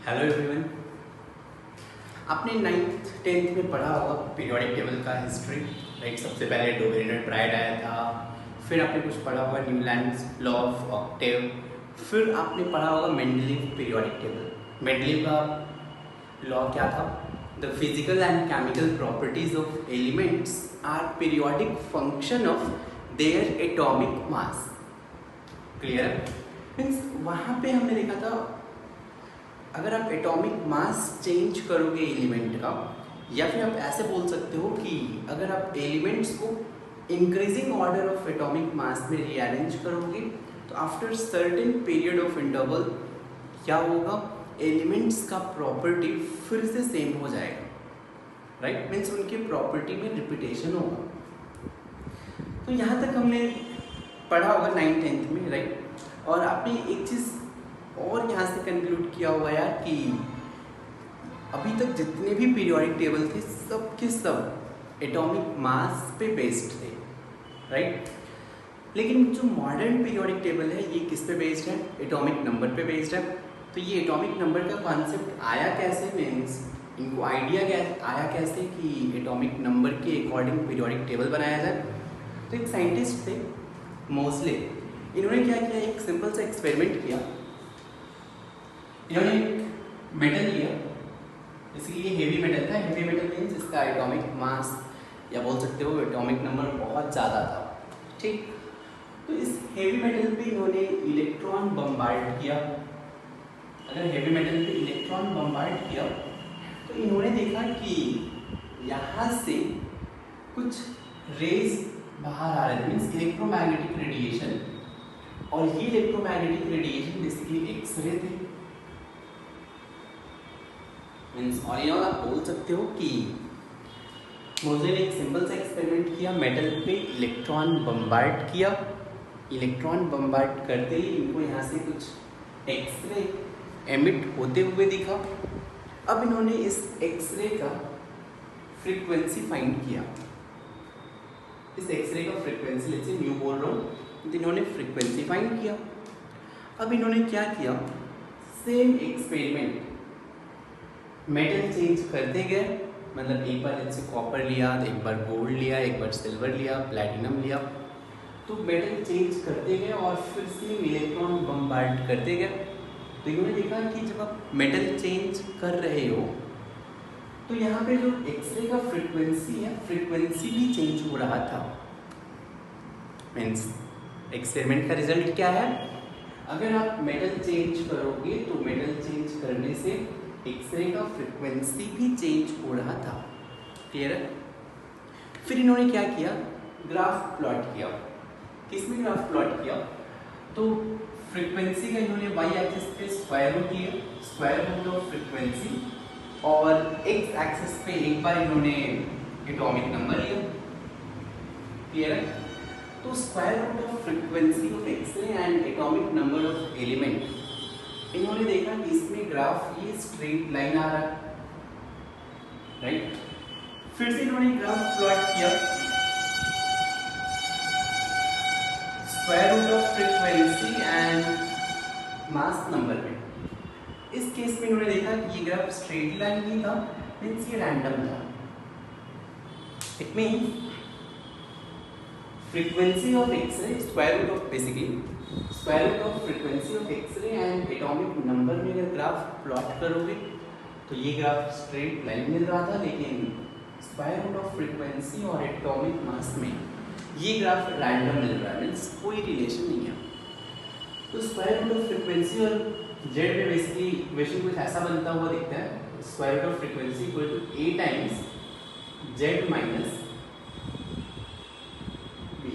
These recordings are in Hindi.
Hello everyone. आपने नाइन्थ टेंथ में पढ़ा होगा पीरियोडिक टेबल का हिस्ट्री। लाइक सबसे पहले डोवेरियर ट्रायड आया था, फिर आपने कुछ पढ़ा होगा न्यूलैंड्स लॉ ऑफ ऑक्टेव, फिर आपने पढ़ा होगा मेंडलीव पीरियोडिक टेबल। मेंडलीव का लॉ क्या था? The physical and chemical properties of elements are periodic function of their atomic mass. Clear? Means वहाँ पे हमने देखा था अगर आप एटॉमिक मास चेंज करोगे एलिमेंट का, या फिर आप ऐसे बोल सकते हो कि अगर आप एलिमेंट्स को increasing order of atomic mass में रीअरेंज करोगे तो after certain period of interval क्या होगा, एलिमेंट्स का प्रॉपर्टी फिर से सेम हो जाएगा। राइट? मीन्स उनकी प्रॉपर्टी में रिपीटेशन होगा। तो यहाँ तक हमने पढ़ा होगा 9th-10th में, राइट? और आपने एक चीज़ और यहाँ से कंक्लूड किया हुआ यार कि अभी तक जितने भी पीरियोडिक टेबल थे सब के सब एटॉमिक मास पे बेस्ड थे, राइट? लेकिन जो मॉडर्न पीरियोडिक टेबल है ये किस पे बेस्ड है? एटॉमिक नंबर पे बेस्ड है। तो ये एटॉमिक नंबर का कॉन्सेप्ट आया कैसे, मीन्स इनको आइडिया आया कैसे कि एटॉमिक नंबर के अकॉर्डिंग पीरियोडिक टेबल बनाया जाए? तो एक साइंटिस्ट थे मोस्ले, इन्होंने क्या किया, एक सिंपल सा एक्सपेरिमेंट किया। इन्होंने एक मेटल लिया, इसलिए हेवी मेटल था। हेवी मेटल मीन्स इसका एटॉमिक मास या बोल सकते हो एटॉमिक नंबर बहुत ज़्यादा था, ठीक? तो इस हेवी मेटल पे इन्होंने इलेक्ट्रॉन बम्बार्ड किया। अगर हेवी मेटल पे इलेक्ट्रॉन बम्बार्ड किया तो इन्होंने देखा कि यहाँ से कुछ रेज बाहर आ रहे थे, मीन्स इलेक्ट्रोमैग्नेटिक रेडिएशन। और ये इलेक्ट्रोमैग्नेटिक रेडिएशन बेसिकली एक्सरे थे। मीन्स और ये आप बोल सकते हो कि मोज़ले ने एक सिंपल सा एक्सपेरिमेंट किया, मेटल पे इलेक्ट्रॉन बम्बार्ड किया। इलेक्ट्रॉन बम्बार्ड करते ही इनको यहाँ से कुछ एक्सरे एमिट होते हुए दिखा। अब इन्होंने इस एक्सरे का फ्रीक्वेंसी फाइंड किया। इस एक्सरे का फ्रीक्वेंसी जैसे न्यू बोल रहा हूँ, तो इन्होंने फ्रीक्वेंसी फाइंड किया। अब इन्होंने क्या किया, सेम एक्सपेरिमेंट मेटल चेंज करते गए। मतलब एक बार जैसे कॉपर लिया, एक बार गोल्ड लिया, एक बार सिल्वर लिया, प्लैटिनम लिया, तो मेटल चेंज करते गए और फिर से इलेक्ट्रॉन बम्बार्ड करते गए। तो इन्होंने देखा कि जब आप मेटल चेंज कर रहे हो तो यहाँ पे जो एक्सरे का फ्रीक्वेंसी है, फ्रीक्वेंसी भी चेंज हो रहा था। मीन्स एक्सपेरिमेंट का रिजल्ट क्या है, अगर आप मेटल चेंज करोगे तो मेटल चेंज करने से एक्सरे का फ्रीक्वेंसी भी चेंज हो रहा था। क्लियर है? फिर इन्होंने क्या किया, ग्राफ प्लॉट किया। किसमें ग्राफ प्लॉट किया? तो फ्रीक्वेंसी का इन्होंने वाई एक्सिस पे स्क्वायर रूट लिया, स्क्वायर रूट ऑफ फ्रीक्वेंसी, और एक्स एक्सिस पे एक बार इन्होंने एटॉमिक नंबर लिया। क्लियर है? तो square root of frequency of x-ray and atomic number of element, इन्होंने देखा कि इसमें ग्राफ ये स्ट्रेट लाइन आ रहा है, राइट? फिर से इन्होंने ग्राफ प्लॉट किया square root of frequency and mass number में। इस केस में इन्होंने देखा कि ये ग्राफ स्ट्रेट लाइन नहीं था, मीन्स ये रैंडम था। It means frequency of x-ray square root of basically square root of frequency of x-ray and atomic number में अगर ग्राफ प्लॉट करोगे तो ये ग्राफ स्ट्रेट लाइन मिल रहा था, लेकिन स्क्वायर रूट ऑफ फ्रीक्वेंसी और एटॉमिक मास में ये ग्राफ रैंडम मिल रहा है, मीन्स कोई रिलेशन नहीं है। तो स्क्वायर रूट ऑफ फ्रीक्वेंसी और जेड में बेसिकली इक्वेशन कुछ ऐसा बनता हुआ दिखता है, square root of frequency equal to A times Z minus B.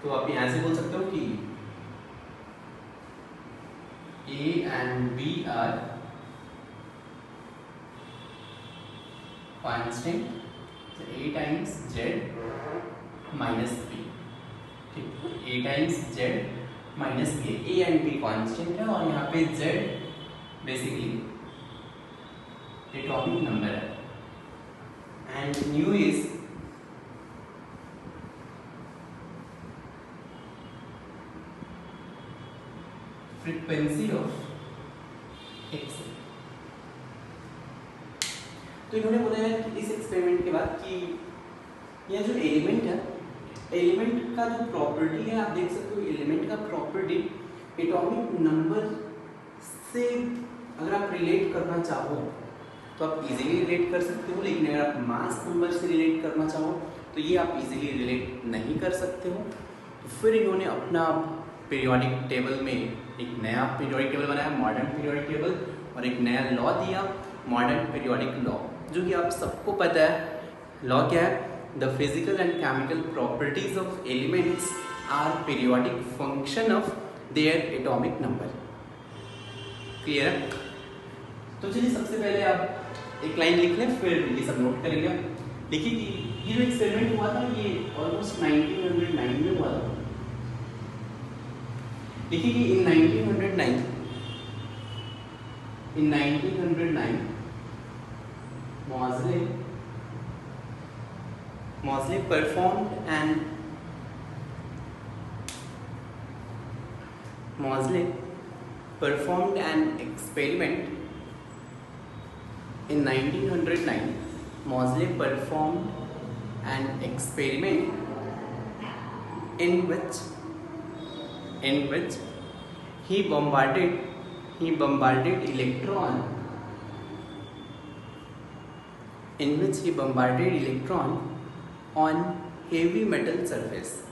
तो आप यहाँ से बोल सकते हो कि A and B are constant, तो A times Z minus B, ठीक? A times Z minus B, A and B constant है और यहाँ पे जेड बेसिकली एटॉमिक नंबर है and new is frequency of x. तो इन्होंने बोला है कि इस एक्सपेरिमेंट के बाद कि यह जो एलिमेंट है, एलिमेंट का जो प्रॉपर्टी है, आप देख सकते हो एलिमेंट का प्रॉपर्टी एटॉमिक नंबर से अगर आप रिलेट करना चाहो तो आप इजीली रिलेट कर सकते हो, लेकिन अगर आप मास नंबर से रिलेट करना चाहो तो ये आप इजीली रिलेट नहीं कर सकते हो। तो फिर इन्होंने अपना पीरियोडिक टेबल में एक नया पीरियोडिक टेबल बनाया, मॉडर्न पीरियोडिक टेबल, और एक नया लॉ दिया, मॉडर्न पीरियोडिक लॉ, जो कि आप सबको पता है। लॉ क्या है? The physical and chemical properties of elements are periodic function of their atomic number. Clear है? तो चलिए सबसे पहले आप एक लाइन लिख लें, फिर ये सब नोट करेंगे। देखिए कि ये जो एक्सपेरिमेंट हुआ था ये ऑलमोस्ट 1909 में हुआ था। देखिए कि इन 1909 Moseley performed an experiment. In 1909, Moseley performed an experiment in which he bombarded electron on heavy metal surface.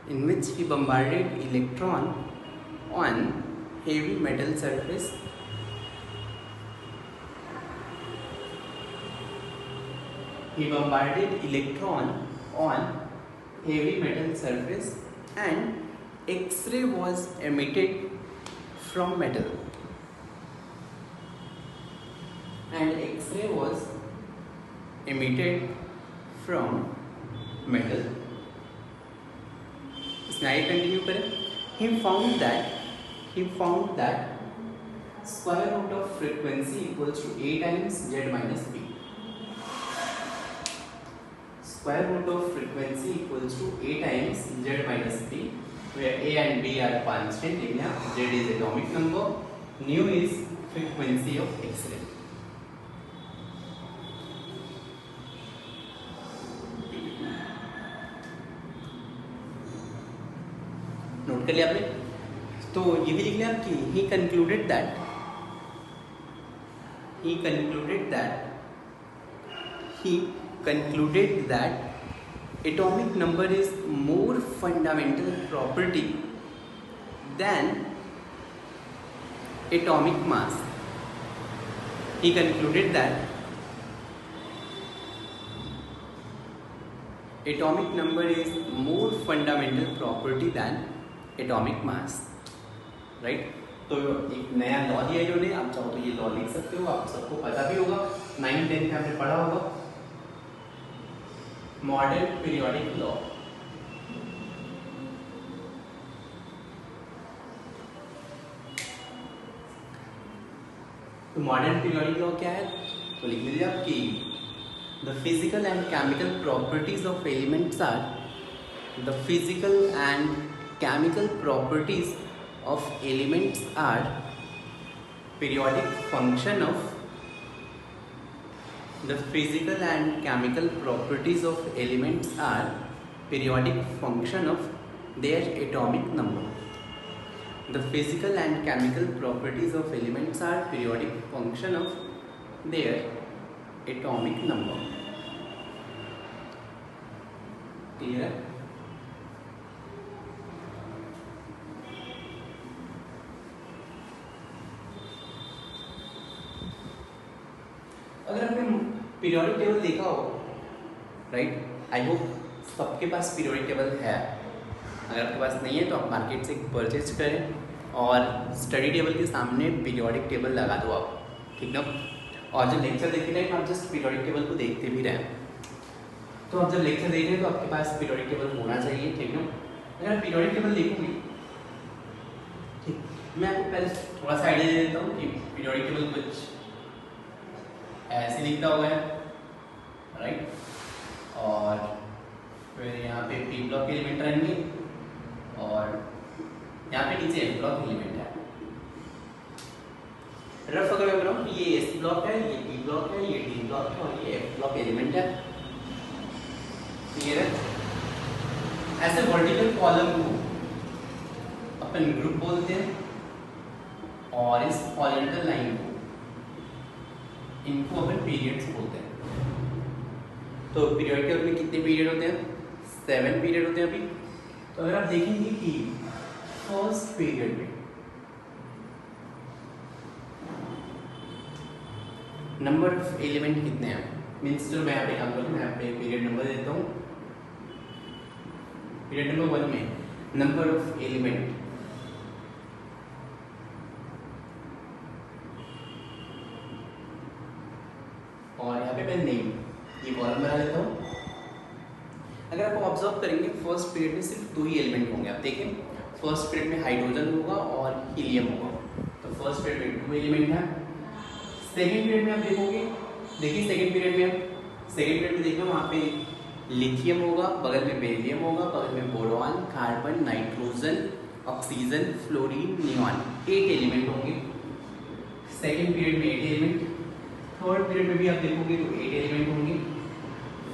In which he bombarded electron on heavy metal surface and X-ray was emitted from metal. इसमें आगे कंटिन्यू करें। He found that square root of frequency equals to a times z minus b. Square root of frequency equals to a times z minus b, where a and b are constant area, z is atomic number, nu is frequency of X-ray. Note कर लिया आपने? तो ये भी लिख लिया कि he concluded that atomic number is more fundamental property than atomic mass. He concluded that atomic number is more fundamental property than atomic mass. Right? तो एक नया लॉ दिया इन्होंने, आप चाहो तो ये लॉ लिख सकते हो, आप सबको पता भी होगा, 9-10 में आपने पढ़ा होगा, मॉडर्न पीरियोडिक लॉ। तो मॉडर्न पीरियोडिक लॉ क्या है? तो लिख लीजिए आप कि the physical and chemical properties of elements are chemical properties of elements are periodic function of the physical and chemical properties of elements are periodic function of their atomic number. The physical and chemical properties of elements are periodic function of their atomic number. Clear? अगर आपने पीरियोडिक टेबल देखा हो, राइट, आई होप सबके पास पीरियोडिक टेबल है। अगर आपके पास नहीं है तो आप मार्केट से परचेज करें और स्टडी टेबल के सामने पीरियोडिक टेबल लगा दो आप, ठीक ना। और जब लेक्चर देखते टाइम आप जस्ट पीरियोडिक टेबल को देखते भी रहें। तो आप जब लेक्चर देख रहे हैं तो आपके पास पीरियोडिक टेबल होना चाहिए, ठीक ना। अगर आप पीरियोडिक टेबल देखोगे, ठीक, मैं आपको पहले थोड़ा सा आइडिया दे देता हूँ कि पीरियोडिक टेबल कुछ ऐसे लिखता हुआ है, राइट, और फिर यहाँ पे पी ब्लॉक एलिमेंट रहेंगे और यहाँ पे नीचे एफ ब्लॉक एलिमेंट है। रफ अगर मैं बनाऊँ ये एस ब्लॉक है, ये पी ब्लॉक है, ये डी ब्लॉक है और ये एफ ब्लॉक एलिमेंट है। क्लियर है? ऐसे वर्टिकल कॉलम को अपन ग्रुप बोलते हैं और इस हॉरिजॉन्टल लाइन को इनको अपन पीरियड्स बोलते हैं। तो पीरियड के में कितने पीरियड होते हैं? 7 पीरियड होते हैं अभी। तो अगर आप देखेंगे कि फर्स्ट पीरियड में नंबर ऑफ एलिमेंट कितने हैं, मीन्स जो मैं यहाँ पे काम करूँ, मैं यहाँ पे पीरियड नंबर देता हूँ। पीरियड नंबर 1 में नंबर ऑफ एलिमेंट और यहाँ पे मैं नेम ये कॉलम बना लेता हूँ। अगर आप ऑब्जर्व करेंगे फर्स्ट पीरियड में सिर्फ 2 ही एलिमेंट होंगे। आप देखें फर्स्ट पीरियड में हाइड्रोजन होगा और हीलियम होगा, तो फर्स्ट पीरियड में 2 एलिमेंट है। सेकेंड पीरियड में आप देखोगे, देखिए सेकेंड पीरियड में देखो वहाँ पे लिथियम होगा, बगल में बेरिलियम होगा, बगल में boron, carbon, nitrogen, oxygen, fluorine, neon, 8 element होंगे सेकेंड पीरियड में 8 एलिमेंट। थर्ड पीरियड में भी आप देखोगे तो 8 एलिमेंट होंगे।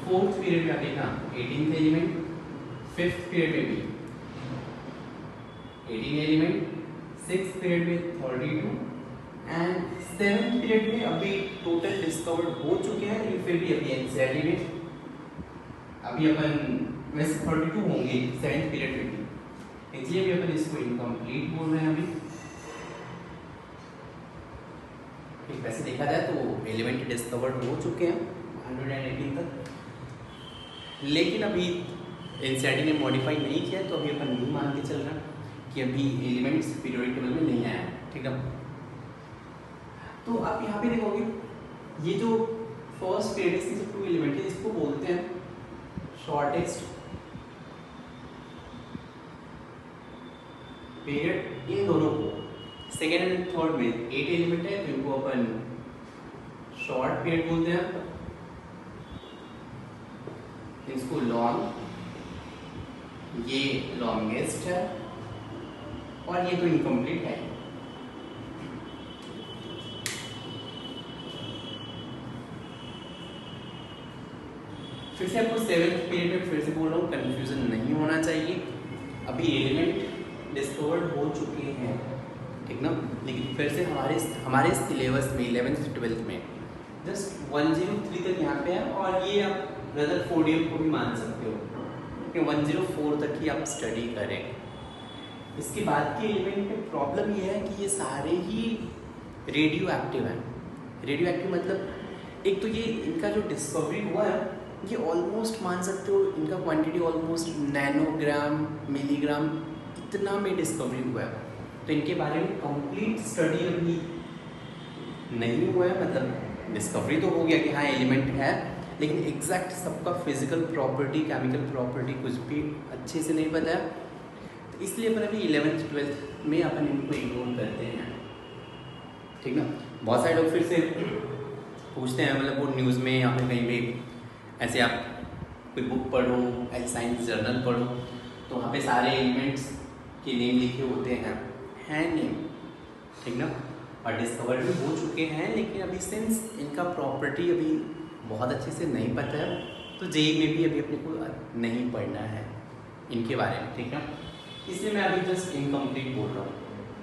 फोर्थ पीरियड में आप देखना 18th एलिमेंट। फिफ्थ पीरियड में भी 18 एलिमेंट। सिक्स्थ पीरियड में 32 एंड सेवेंथ पीरियड में अभी टोटल डिस्कवर्ड हो चुके हैं, लेकिन फिर भी अभी एनसीईआरटी में अभी अपन वैसे 32 होंगे सेवेंथ पीरियड में भी, इसलिए भी अपन इसको इनकम्प्लीट बोल रहे हैं अभी। वैसे देखा जाए तो एलिमेंट डिस्कवर्ड हो चुके हैं 118 तक, लेकिन अभी एनसीईआरटी ने मॉडिफाई नहीं किया, तो अभी अपन नहीं मान के चल रहा कि अभी एलिमेंट्स पीरियोडिक टेबल में नहीं आया है। ठीक है, तो आप यहाँ पे देखोगे ये जो फर्स्ट पीरियड के जो 2 एलिमेंट है इसको बोलते हैं शॉर्टेस्ट पीरियड। इन दोनों को सेकेंड एंड थर्ड में 8 एलिमेंट है, तो इनको अपन शॉर्ट पीरियड बोलते हैं। इसको लॉन्ग, ये लॉन्गेस्ट है और ये तो इनकम्प्लीट है। फिर से आपको सेवेंथ पीरियड में फिर से बोल रहा हूँ, कंफ्यूजन नहीं होना चाहिए। अभी एलिमेंट डिस्कवर्ड हो चुके हैं, ठीक ना, लेकिन फिर से हमारे सिलेबस में 11th 12th में जस्ट 103 तक यहाँ पे है, और ये आप रदरफोर्डियम को भी मान सकते हो कि 104 तक ही आप स्टडी करें। इसके बाद के एलिमेंट में प्रॉब्लम ये है कि ये सारे ही रेडियो एक्टिव हैं। रेडियो एक्टिव मतलब एक तो ये इनका जो डिस्कवरी हुआ है ये ऑलमोस्ट मान सकते हो, इनका क्वांटिटी ऑलमोस्ट नैनोग्राम मिलीग्राम इतना में डिस्कवरी हुआ है, तो इनके बारे में कंप्लीट स्टडी अभी नहीं हुआ है। मतलब डिस्कवरी तो हो गया कि हाँ एलिमेंट है, लेकिन एग्जैक्ट सबका फिजिकल प्रॉपर्टी केमिकल प्रॉपर्टी कुछ भी अच्छे से नहीं पता है, तो इसलिए अपन अभी 11th 12th में अपन इनको इग्नोर करते हैं। ठीक ना, बहुत सारे लोग फिर से पूछते हैं, मतलब वो न्यूज़ में या फिर कहीं भी ऐसे आप कोई बुक पढ़ो, ऐसे साइंस जर्नल पढ़ो, तो वहाँ पे सारे एलिमेंट्स के नेम लिखे होते हैं नेम, ठीक ना, और डिस्कवर भी हो चुके हैं, लेकिन अभी सिंस इनका प्रॉपर्टी अभी बहुत अच्छे से नहीं पता है, तो जेईई में भी अभी अपने को नहीं पढ़ना है इनके बारे में। ठीक है, इसलिए मैं अभी जस्ट इनकम्प्लीट बोल रहा हूँ,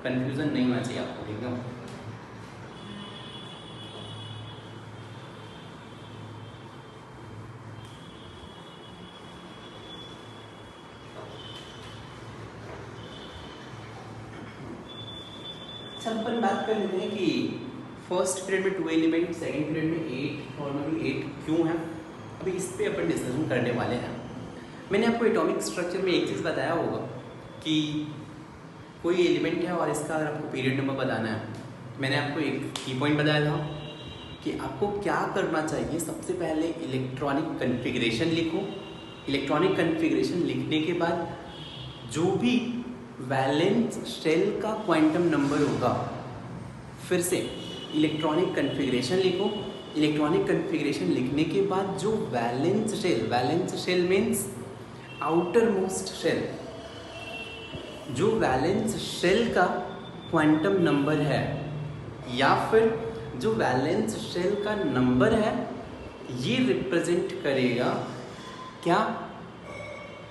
कन्फ्यूज़न नहीं होना चाहिए आपको। ठीक है, अच्छा अपन बात कर लेते हैं कि फर्स्ट पीरियड में 2 एलिमेंट, सेकेंड पीरियड में 8 और में भी 8 क्यों है, अभी इस पे अपन डिस्कशन करने वाले हैं। मैंने आपको एटॉमिक स्ट्रक्चर में एक चीज़ बताया होगा कि कोई एलिमेंट है और इसका अगर आपको पीरियड नंबर बताना है, मैंने आपको एक की पॉइंट बताया था कि आपको क्या करना चाहिए। सबसे पहले इलेक्ट्रॉनिक कन्फिग्रेशन लिखो। इलेक्ट्रॉनिक कन्फिग्रेशन लिखने के बाद जो भी वैलेंस शेल का क्वांटम नंबर होगा, फिर से इलेक्ट्रॉनिक कन्फिग्रेशन लिखो। इलेक्ट्रॉनिक कन्फिग्रेशन लिखने के बाद जो valence shell means outer most shell, जो वैलेंस शेल का क्वांटम नंबर है, या फिर जो वैलेंस शेल का नंबर है, ये रिप्रेजेंट करेगा क्या,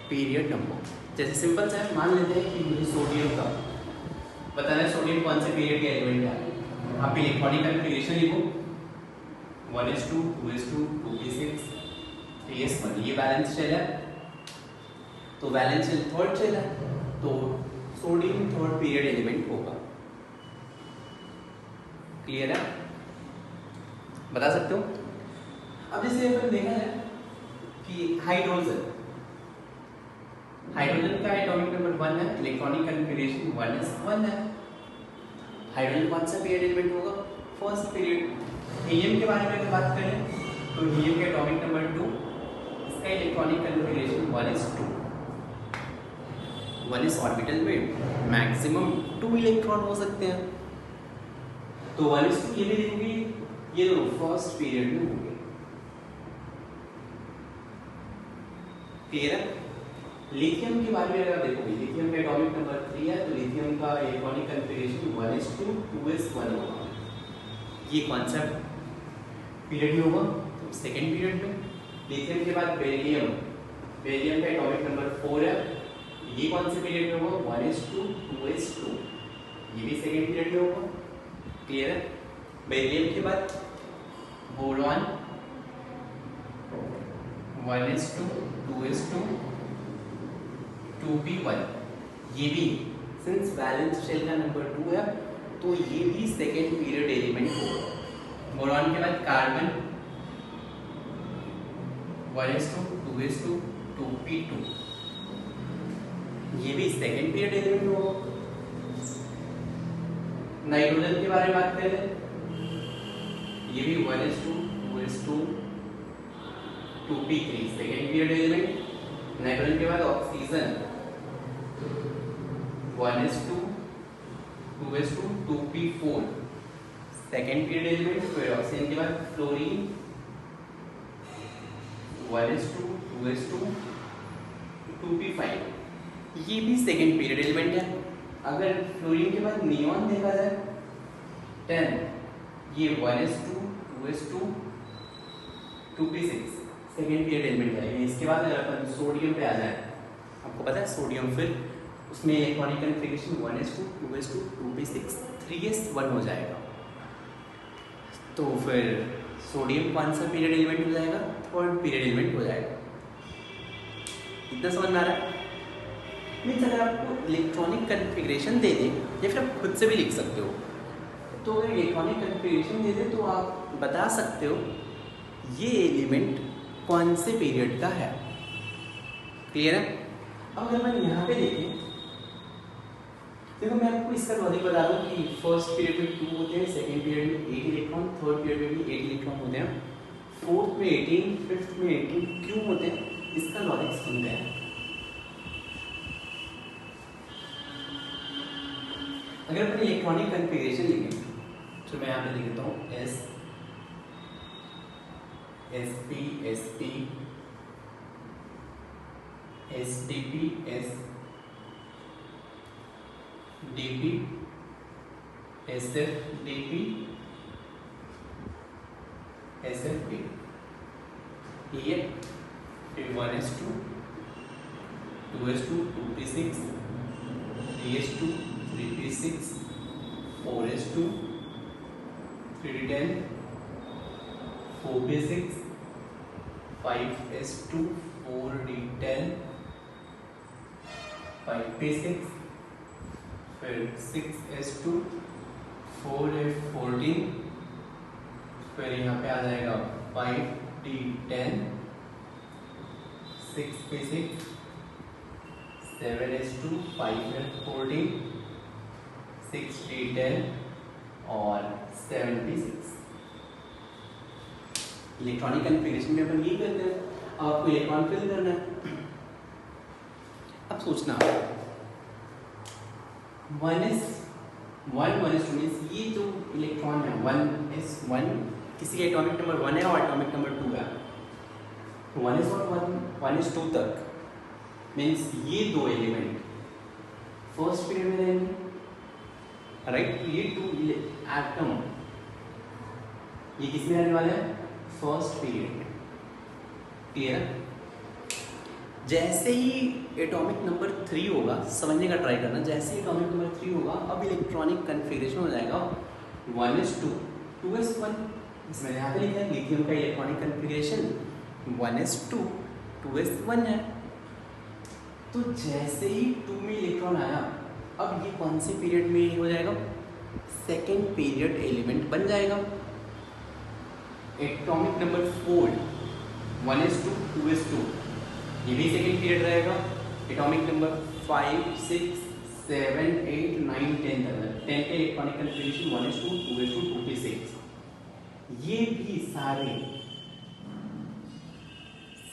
पीरियड नंबर। जैसे सिंपल सा मान लेते हैं कि मुझे सोडियम का बताना है, सोडियम कौन से पीरियड का एलिमेंट है। आप इलेक्ट्रॉनिक कन्फिगरेशन लिखो 1s2 2s2 2p6 3s1, ये बैलेंस शेल है, तो बैलेंस शेल थर्ड शेल है, तो सोडियम थर्ड पीरियड एलिमेंट होगा। क्लियर है, बता सकते हो। अब जैसे अपन देखा जाए कि हाइड्रोजन का एटॉमिक नंबर 1 है, इलेक्ट्रॉनिक कन्फिगरेशन 1s1 है। हाइड्रोजन कौन सा पीरियड एलिमेंट होगा, फर्स्ट पीरियड। हीलियम के बारे में अगर बात करें तो हीलियम का एटॉमिक नंबर 2, इसका electronic configuration 1s2। 1s orbital में मैक्सिमम 2 इलेक्ट्रॉन हो सकते हैं, तो 1s2 ये भी देंगे, ये दोनों फर्स्ट पीरियड में होंगे। क्लियर है। लिथियम के बारे में अगर देखोगे, लिथियम का एटॉमिक नंबर 3 है, तो लिथियम का इलेक्ट्रॉनिक कन्फिगरेशन 1s2 2s1 होगा। ये कौन सा पीरियड में होगा, तो सेकेंड पीरियड में। लिथियम के बाद बेरिलियम, बेरिलियम का एटॉमिक नंबर 4 है, ये कौन से पीरियड में होगा, 1s2 2s2, ये भी सेकेंड पीरियड में होगा। क्लियर है। बेरिलियम के बाद बोरॉन 1s2 2s2 2p1, ये भी सिंस बैलेंस शेल का नंबर 2 है, तो ये भी सेकेंड पीरियड एलिमेंट होगा। बोरॉन के बाद कार्बन 1s2 2s2 2p2, ये भी सेकेंड पीरियड एलिमेंट होगा। नाइट्रोजन के बारे में बात करें, ये भी 1s2 2s2 2p3, second period element. Nitrogen के बाद oxygen 1s2 2s2 2p4, second period element. फिर ऑक्सीजन के बाद फ्लोरीन 1s2 2s2 2p5, ये भी सेकेंड पीरियड एलिमेंट है। अगर फ्लोरीन के बाद नियॉन देखा जाए 10, ये 1s2 2s2 2p6, second period element है। इसके बाद अगर अपन सोडियम पे आ जाए, आपको पता है सोडियम फिर उसमें electronic configuration 1s2 2s2 2p6 3s1 हो जाएगा, तो फिर सोडियम कौन सा पीरियड एलिमेंट हो जाएगा, थर्ड पीरियड एलिमेंट हो जाएगा। इतना समझ में आ रहा है। मीन्स अगर आपको इलेक्ट्रॉनिक कन्फिगरेशन दे दे, या फिर आप खुद से भी लिख सकते हो, तो अगर इलेक्ट्रॉनिक कन्फिगरेशन दे दे तो आप बता सकते हो ये एलिमेंट कौन से पीरियड का है। क्लियर है। अब अगर मैं यहाँ पे देखें, देखो मैं आपको इसका लॉजिक बता दूँ कि फर्स्ट पीरियड में 2 होते हैं, सेकेंड पीरियड में 8 इलेक्ट्रॉन, थर्ड पीरियड में भी 8 इलेक्ट्रॉन होते हैं, फोर्थ में 18, फिफ्थ में 18 क्यों होते हैं, इसका लॉजिक सुनते हैं। अगर अपन इलेक्ट्रॉनिक कन्फिगरेशन लिखें तो मैं यहाँ पे लिख देता हूँ S SP SP SDP S DP SF DP SFP, ये फिर 1s2 2s2 2p6 3s2 3p6 4s2 3d10 4p6 5s2 4d10 5p6, फिर 6s2 4f14, फिर यहाँ पे आ जाएगा 5d10 6p6 7s2 5f14 6d10 और 7p6। इलेक्ट्रॉनिक कन्फिगरेशन में अपन यही करते हैं। अब आपको इलेक्ट्रॉन फिल करना है। अब सोचना 1s2 मीन्स ये जो इलेक्ट्रॉन है 1s1 किसी का एटॉमिक नंबर 1 है और एटॉमिक नंबर 2 है, 1s और 1s2 तक मीन्स ये दो एलिमेंट फर्स्ट पीरियड में रहेंगे, राइट। ये टू एटम ये किसमें रहने वाला है, फर्स्ट पीरियड। क्लियर है। जैसे ही एटॉमिक नंबर 3 होगा, समझने का ट्राई करना, जैसे ही एटॉमिक नंबर 3 होगा अब इलेक्ट्रॉनिक कन्फिग्रेशन हो जाएगा 1s2 2s1। इसमें यहाँ पे लिखा है लिथियम का इलेक्ट्रॉनिक कन्फिग्रेशन 1s2 2s1 है। तो जैसे ही 2 में इलेक्ट्रॉन आया, अब ये कौन से पीरियड में हो जाएगा, सेकेंड पीरियड एलिमेंट बन जाएगा। एटॉमिक नंबर 4 1s2 2s2 ये भी सेकेंड पीरियड रहेगा। एटॉमिक नंबर 5 6 7 8 9 10 तक 10 के electronic configuration 1s2 2s2 2p6 ये भी सारे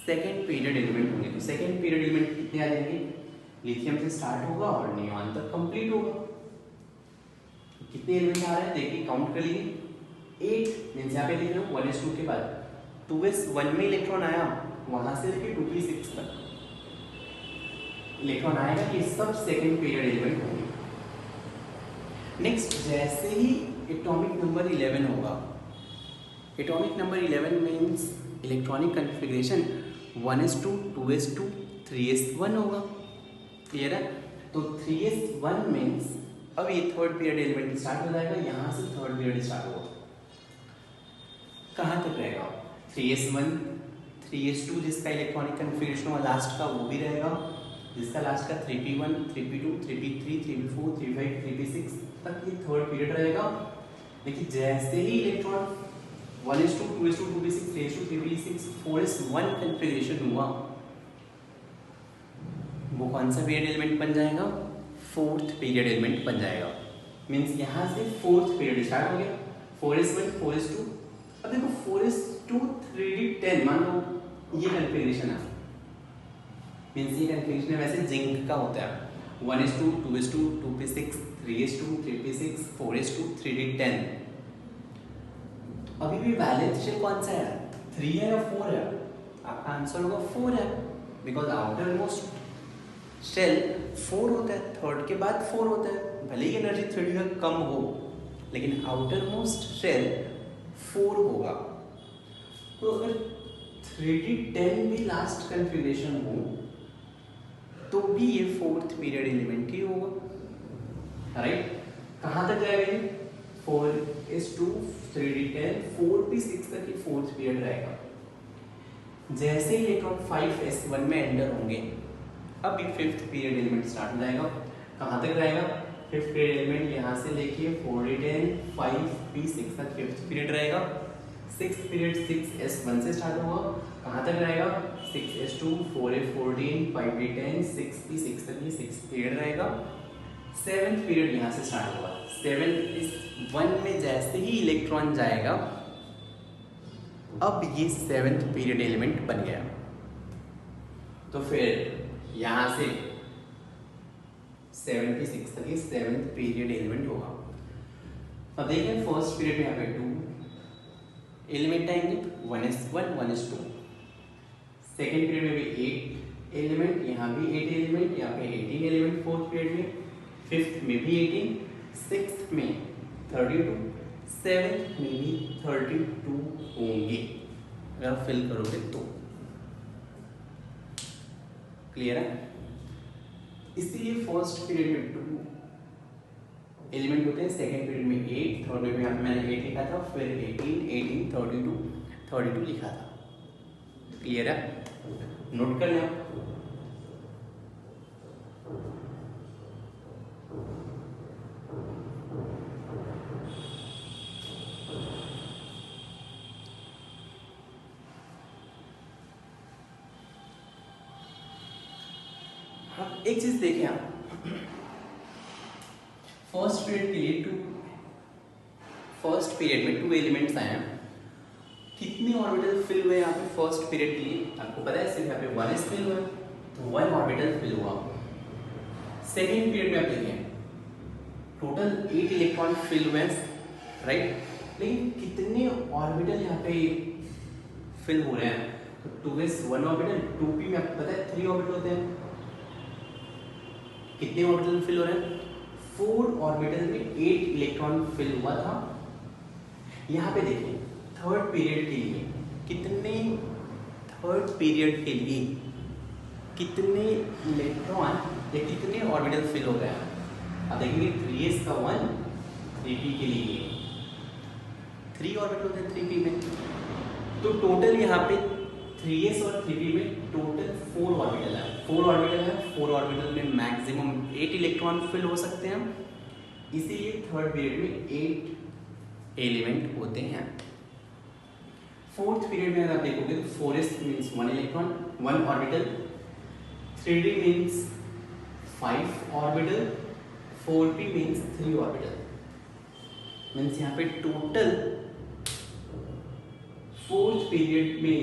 सेकेंड पीरियड एलिमेंट होंगे। तो सेकेंड पीरियड एलिमेंट कितने आ जाएंगे, लिथियम से स्टार्ट होगा और नियॉन तक कंप्लीट होगा। कितने एलिमेंट आ रहे हैं देखिए, काउंट कर लीजिए 8 मींस यहाँ पे लिख रहे हो 1s2 के बाद 2s1 में इलेक्ट्रॉन आया, वहां से लेके 2p6 तक इलेक्ट्रॉन आएगा। ये सब सेकेंड पीरियड एलिमेंट होंगे। नेक्स्ट जैसे ही एटॉमिक नंबर 11 होगा, atomic number 11 means electronic configuration 1s2 2s2 3s1 होगा। क्लियर है। तो 3s1 मींस अब ये थर्ड पीरियड एलिमेंट स्टार्ट हो जाएगा, यहां से थर्ड पीरियड स्टार्ट होगा। कहां तक रहेगा, 3s1 3s2 जिसका इलेक्ट्रॉनिक कन्फिग्रेशन होगा लास्ट का वो भी रहेगा, जिसका लास्ट का 3p1 3p2 3p3 3p4 3p5 3p6 तक ये थर्ड पीरियड रहेगा। लेकिन जैसे ही electron 1s2 2s2 2p6 3s2 3p6 4s1 configuration हुआ, वो कौन सा पीरियड एलिमेंट बन जाएगा, फोर्थ पीरियड एलिमेंट बन जाएगा। मींस यहाँ से फोर्थ पीरियड स्टार्ट हो गया 4s1 4s2। अब देखो 4s2 3d10 मान लो ये कन्फिग्रेशन है, मींस ये कन्फिग्रेशन वैसे जिंक का होता है 1s2 2s2 2p6 3s2 3p6 4s2 3d10। अभी भी वैलेंस शेल कौन सा है, 3 है या 4 है, आपका आंसर होगा 4 है, बिकॉज आउटर मोस्ट शेल 4 होता है, थर्ड के बाद 4 होता है। भले ही एनर्जी 3d का कम हो लेकिन आउटर मोस्ट शेल 4 होगा। तो अगर 3d10 भी लास्ट कन्फिग्रेशन हो तो भी ये फोर्थ पीरियड एलिमेंट ही होगा, राइट। कहाँ तक जाएगा ये, 4s2 3d10 4p6 तक ये फोर्थ पीरियड रहेगा। जैसे ही इलेक्ट्रॉन 5s1 में एंटर होंगे, अब ये फिफ्थ पीरियड एलिमेंट स्टार्ट हो जाएगा। कहाँ तक रहेगा, फिफ्थ पीरियड एलिमेंट यहाँ से लेके 4d10 5p6 तक फिफ्थ पीरियड रहेगा। सिक्स्थ पीरियड 6s1 से स्टार्ट होगा, कहाँ तक रहेगा 6s2 4a14 5d10 6p6 तक ये सिक्स्थ पीरियड रहेगा। सेवेंथ पीरियड यहाँ से स्टार्ट होगा, 7s1 में जैसे ही इलेक्ट्रॉन जाएगा अब ये सेवेंथ पीरियड एलिमेंट बन गया। तो फिर यहाँ से 76 तक ये सेवेंथ पीरियड एलिमेंट होगा। अब देखिए फर्स्ट पीरियड में यहाँ पे 2 एलिमेंट आएंगे 1s1 1s2। सेकेंड पीरियड में भी 8 एलिमेंट, यहाँ भी 8 एलिमेंट, यहाँ पे 18 एलिमेंट फोर्थ पीरियड में। फिफ्थ में भी 18, सिक्स्थ में 32, सेवेंथ में भी 32 होंगे अगर आप फिल करोगे तो। क्लियर है। इसलिए फर्स्ट पीरियड में 2 एलिमेंट होते हैं, सेकेंड पीरियड में 8, थर्ड में यहाँ पे मैंने 8 लिखा था, फिर 18 18 32 लिखा था। क्लियर है, नोट कर लें। एक चीज देखें आप, फर्स्ट पीरियड के लिए फर्स्ट पीरियड में 2 एलिमेंट्स आए हैं। कितने ऑर्बिटल फिल हुए यहाँ पे फर्स्ट पीरियड के लिए, आपको पता है सिर्फ यहाँ पे 1s फिल हुआ, तो 1 ऑर्बिटल फिल हुआ। सेकेंड पीरियड में आप देखें टोटल 8 इलेक्ट्रॉन फिल हुए, राइट। लेकिन कितने ऑर्बिटल यहाँ पे फिल हो रहे हैं, तो 2s 1 ऑर्बिटल, 2p में आपको पता है 3 ऑर्बिटल होते हैं, कितने ऑर्बिटल फिल हो रहे हैं? 4 ऑर्बिटल में 8 इलेक्ट्रॉन फिल हुआ था। यहाँ पे देखिए थर्ड पीरियड के लिए कितने इलेक्ट्रॉन या कितने ऑर्बिटल फिल हो गए हैं। अब देखेंगे 3s का 1, 3p के लिए 3 ऑर्बिटल होते हैं 3p में, तो टोटल यहाँ पे 3s और 3p में टोटल 4 ऑर्बिटल है। 4 ऑर्बिटल में मैक्सिमम 8 इलेक्ट्रॉन फिल हो सकते हैं, इसीलिए थर्ड पीरियड में 8 एलिमेंट होते हैं। फोर्थ पीरियड में अगर आप देखोगे तो 4s means 1 electron 1 orbital, 3d means 5 orbital, 4p means 3 orbital. Means यहाँ पे टोटल फोर्थ पीरियड में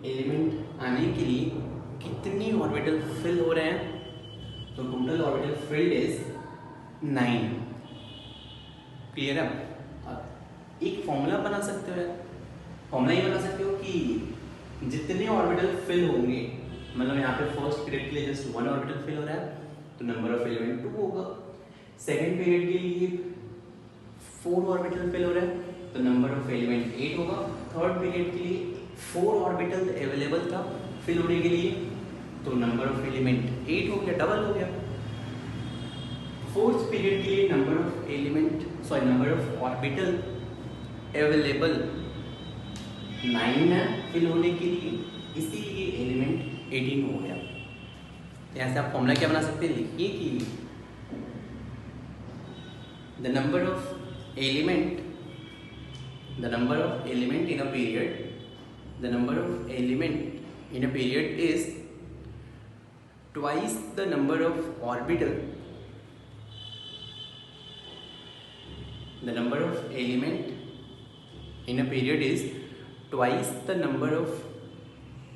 एलिमेंट आने के लिए कितनी ऑर्बिटल फिल हो रहे हैं? तो total orbital field is 9। Clear है? अब एक फॉर्मूला बना सकते हो, फॉर्मूला ये बना सकते हो कि जितने ऑर्बिटल फिल होंगे, मतलब यहाँ पे फर्स्ट पीरियड के लिए जस्ट 1 ऑर्बिटल फिल हो रहा है तो नंबर ऑफ एलिमेंट 2 होगा। सेकेंड पीरियड के लिए 4 ऑर्बिटल फिल हो रहा है तो नंबर ऑफ एलिमेंट 8 होगा। थर्ड पीरियड के लिए 4 ऑर्बिटल अवेलेबल था फिल होने के लिए तो नंबर ऑफ एलिमेंट 8 हो गया, डबल हो गया। फोर्थ पीरियड के लिए नंबर ऑफ ऑर्बिटल अवेलेबल 9 है फिल होने के लिए, इसीलिए एलिमेंट 18 हो गया। यहाँ से आप फॉर्मूला क्या बना सकते हैं? लिखिए कि the number of element in a period is twice the number of orbital. The number of element in a period is twice the number of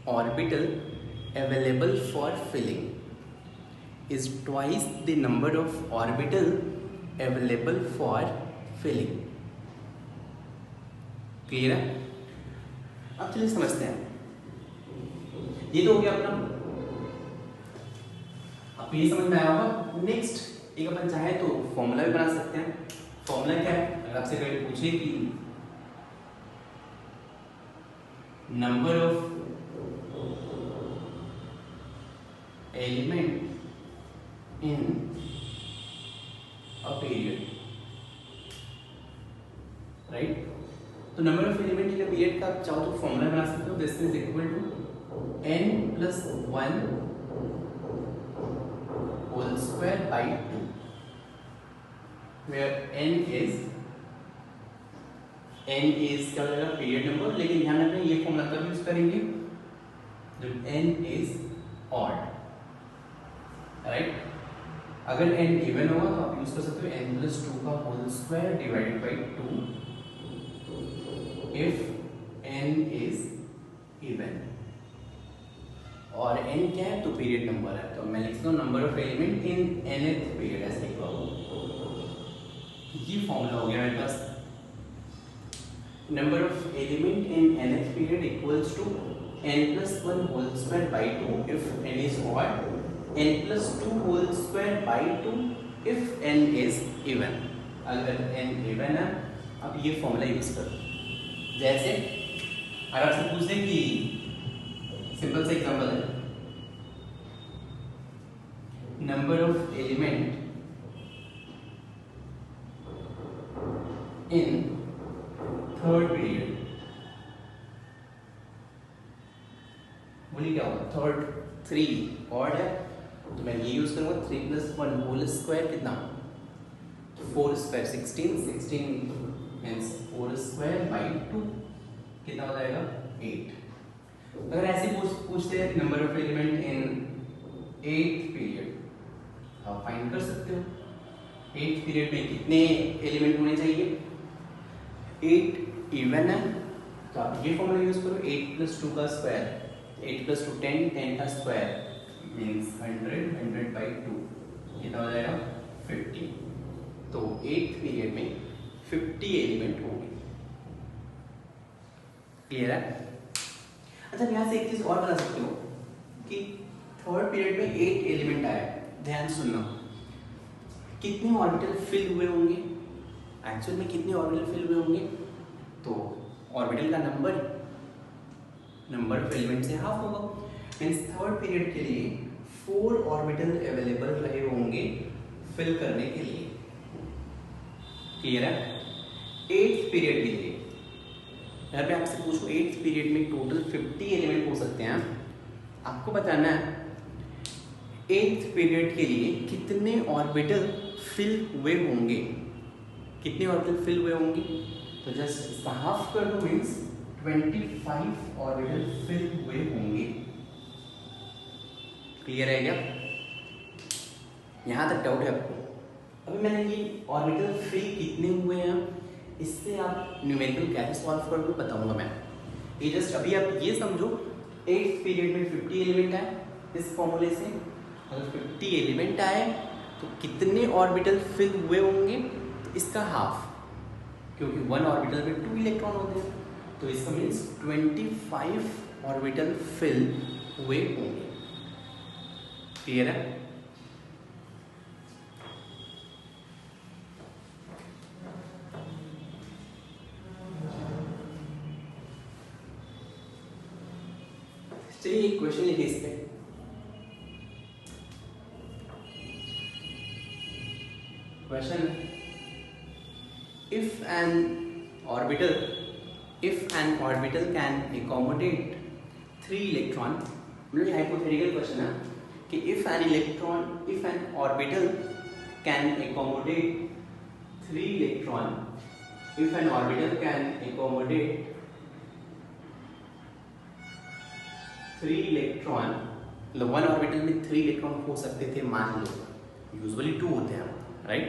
orbital available for filling. Is twice the number of orbital available for filling. Clear है? अब चलिए समझते हैं। ये तो हो गया अपना, अब ये समझ में आया होगा। नेक्स्ट एक अपन चाहे तो फॉर्मूला भी बना सकते हैं। फॉर्मूला क्या है? अगर आपसे कभी पूछे कि number of element in a period, right? तो number of element in a period का आप चाहो तो फॉर्मूला बना सकते हो। This is equal to n plus 1 whole square by 2, where n is क्या हो जाएगा? Period number. लेकिन ध्यान रखना ये फॉर्मूला कब यूज करेंगे? जब n is odd, राइट? अगर n इवन होगा तो आप यूज कर सकते हो n plus 2 का whole square divided by 2 if n is even। और n क्या है? तो पीरियड नंबर है, तो मैं लिखता हूँ number of element in nth period, ऐसे लिखा हूँ। ये फॉर्मूला हो गया मेरे पास। Number of element in nth period equals to n plus 1 whole square by 2 if n is odd, n plus 2 whole square by 2 if n is even। अगर n इवन है, अब ये फॉर्मूला यूज करो। जैसे अगर आपसे पूछ दें कि सिंपल सा एग्जांपल है, number of element in third period, बोलिए क्या होगा? थर्ड 3 ऑड है तो मैं ये यूज करूंगा 3 plus 1 होल स्क्वायर कितना? 4 स्क्वायर 16 मीन्स 4 स्क्वायर बाई 2 कितना हो जाएगा? 8। अगर ऐसे पूछते हैं number of element in 8th period, आप फाइंड कर सकते हो 8th पीरियड में कितने एलिमेंट होने चाहिए? 8 इवन है तो आप ये फॉर्मूला यूज करो, 8 plus 2 का स्क्वायर, 8 plus 2 10, 10 का स्क्वायर मीन्स 100 बाई 2 कितना हो जाएगा? 50। तो 8th पीरियड में 50 एलिमेंट होंगे। क्लियर है? अच्छा, यहाँ से एक चीज और बता सकते हो कि थर्ड पीरियड में 8 एलिमेंट आए। ध्यान सुनना, कितने ऑर्बिटल फिल हुए होंगे, एक्चुअल में कितने ऑर्बिटल फिल हुए होंगे, तो ऑर्बिटल का नंबर ऑफ एलिमेंट से हाफ होगा। मीन्स थर्ड पीरियड के लिए 4 ऑर्बिटल अवेलेबल रहे होंगे फिल करने के लिए। क्लियर है? 8th पीरियड के लिए अगर मैं आपसे पूछूं 8th पीरियड में टोटल 50 एलिमेंट हो सकते हैं, आपको बताना है 8th पीरियड के लिए कितने ऑर्बिटल फिल हुए होंगे, कितने ऑर्बिटल फिल हुए होंगे, तो जस्ट इसका हाफ कर दो, मीन्स 25 ऑर्बिटल फिल हुए होंगे। क्लियर है क्या? यहां तक डाउट है आपको? अभी मैंने ये ऑर्बिटल फिल कितने हुए हैं इससे आप न्यूमेरिकल कैसे सॉल्व करोगे बताऊंगा मैं। ये जस्ट अभी आप ये समझो 8th पीरियड में 50 एलिमेंट आए इस फॉर्मूले से, अगर 50 एलिमेंट आए तो कितने ऑर्बिटल फिल हुए होंगे, तो इसका हाफ, क्योंकि 1 ऑर्बिटल में 2 इलेक्ट्रॉन होते हैं, तो इसका मीन्स 25 ऑर्बिटल फिल हुए होंगे। क्लियर है? चलिए एक क्वेश्चन लिखिए इस पे। Question, if an orbital can accommodate 3 electron, मतलब हाइपोथेटिकल क्वेश्चन है कि if an orbital can accommodate 3 electron, if an orbital can accommodate 3 electron, मतलब 1 ऑर्बिटल में 3 इलेक्ट्रॉन हो सकते थे मान लो, यूजुअली 2 होते हैं, right?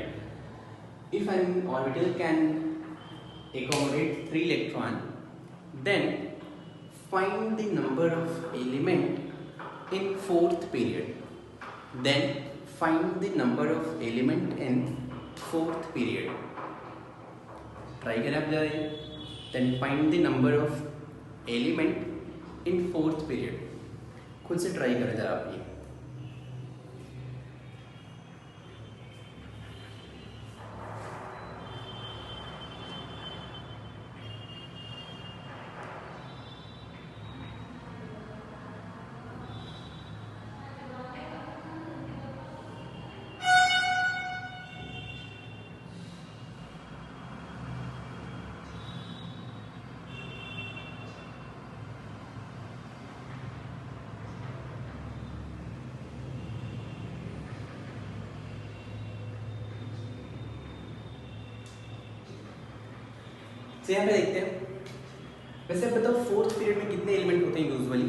If an orbital can accommodate 3 electron, then find the number of element in 4th period. Then find the number of element in 4th period. Try करें आप जरा। Then find the number of element in 4th period. खुद से ट्राई करें जरा आप ये। तो यहाँ पे देखते हैं, वैसे आप बताओ 4th पीरियड में कितने एलिमेंट होते हैं यूजुअली?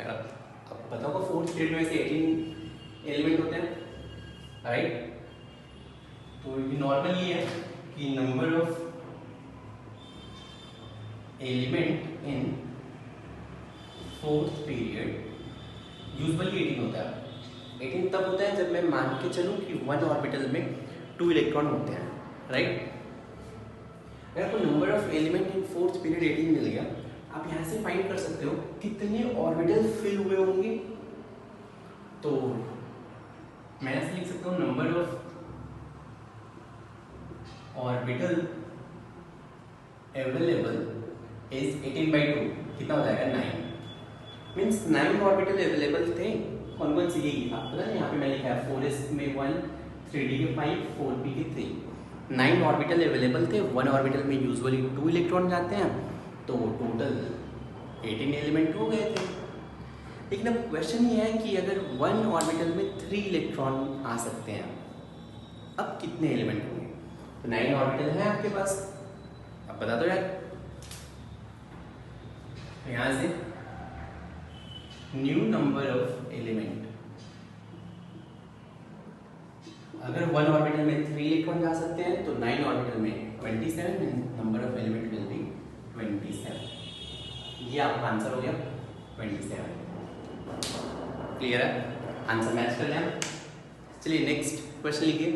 आप बताओ 4th पीरियड में से 18 एलिमेंट होते हैं, राइट? तो ये नॉर्मल ये है कि number of element in 4th period usually 18 होता है। 18 तब होता है जब मैं मान के चलूँ कि 1 ऑर्बिटल में 2 इलेक्ट्रॉन होते हैं, राइट? अगर आपको number of element in 4th period 18 मिल गया, आप यहाँ से फाइंड कर सकते हो कितने ऑर्बिटल फिल हुए होंगे। तो मैं ऐसे लिख सकता हूँ number of orbital available is 18/2, कितना हो जाएगा 9। मीन्स 9 ऑर्बिटल अवेलेबल थे। कौन कौन से? यही था पता है, यहाँ पे मैंने लिखा है 4s में 1, 3d के 5, 4p के 3। 9 ऑर्बिटल अवेलेबल थे। 1 ऑर्बिटल में यूजुअली 2 इलेक्ट्रॉन जाते हैं, तो टोटल 18 एलिमेंट हो गए थे। लेकिन अब क्वेश्चन ये है कि अगर 1 ऑर्बिटल में 3 इलेक्ट्रॉन आ सकते हैं, अब कितने एलिमेंट होंगे? तो 9 ऑर्बिटल है आपके पास, अब बता दो यार। यहाँ से न्यू नंबर ऑफ एलिमेंट, अगर 1 ऑर्बिटल में 3 इलेक्ट्रॉन जा सकते हैं तो 9 ऑर्बिटल में 27, number of element will be 27। ये आपका आंसर हो गया 27। क्लियर है? आंसर मैच कर लें। चलिए नेक्स्ट क्वेश्चन लिखिए।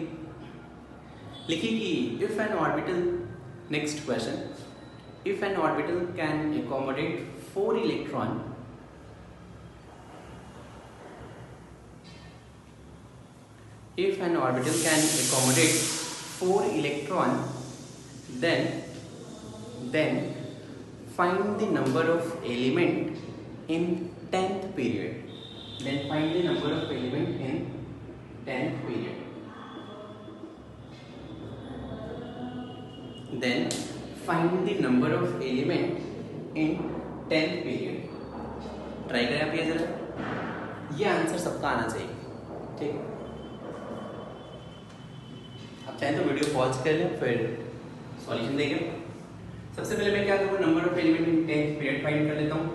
लिखिए कि if N orbital, next question, if N orbital can accommodate 4 electron, If an orbital can accommodate 4 electrons, then find the number of element in 10th period. Then find the number of element in 10th period. Then find the number of element in 10th period. Try करें आप ये जरा, ये आंसर सबका आना चाहिए, ठीक। आप चाहें तो वीडियो पॉज कर लें फिर सॉल्यूशन देखें। सबसे पहले मैं क्या करूँगा, number of element in 10th period find कर लेता हूँ।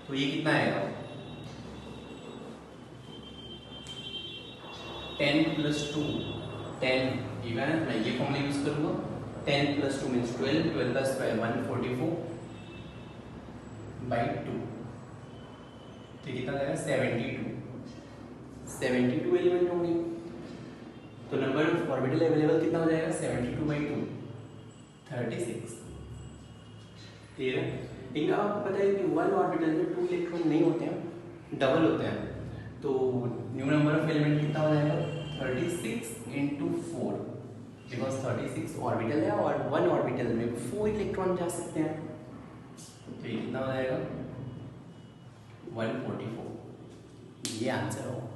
तो ये कितना आएगा, 10 + 2 10, इवन मैं ये फॉर्मूला यूज करूँगा। 10 + 2 मीन्स 12, 12 का स्क्वायर 144/2, तो कितना आएगा 72 एलिमेंट होंगे। तो नंबर ऑफ ऑर्बिटल अवेलेबल कितना हो जाएगा, 72/2 36। क्लियर है। लेकिन आपको पता है कि वन ऑर्बिटल में 2 इलेक्ट्रॉन नहीं होते हैं, डबल होते हैं। तो न्यू नंबर ऑफ एलिमेंट कितना हो जाएगा, 36 × 4, बिकॉज 36 ऑर्बिटल है और वन ऑर्बिटल में 4 इलेक्ट्रॉन जा सकते हैं। तो ये कितना हो जाएगा, 144। ये आंसर होगा।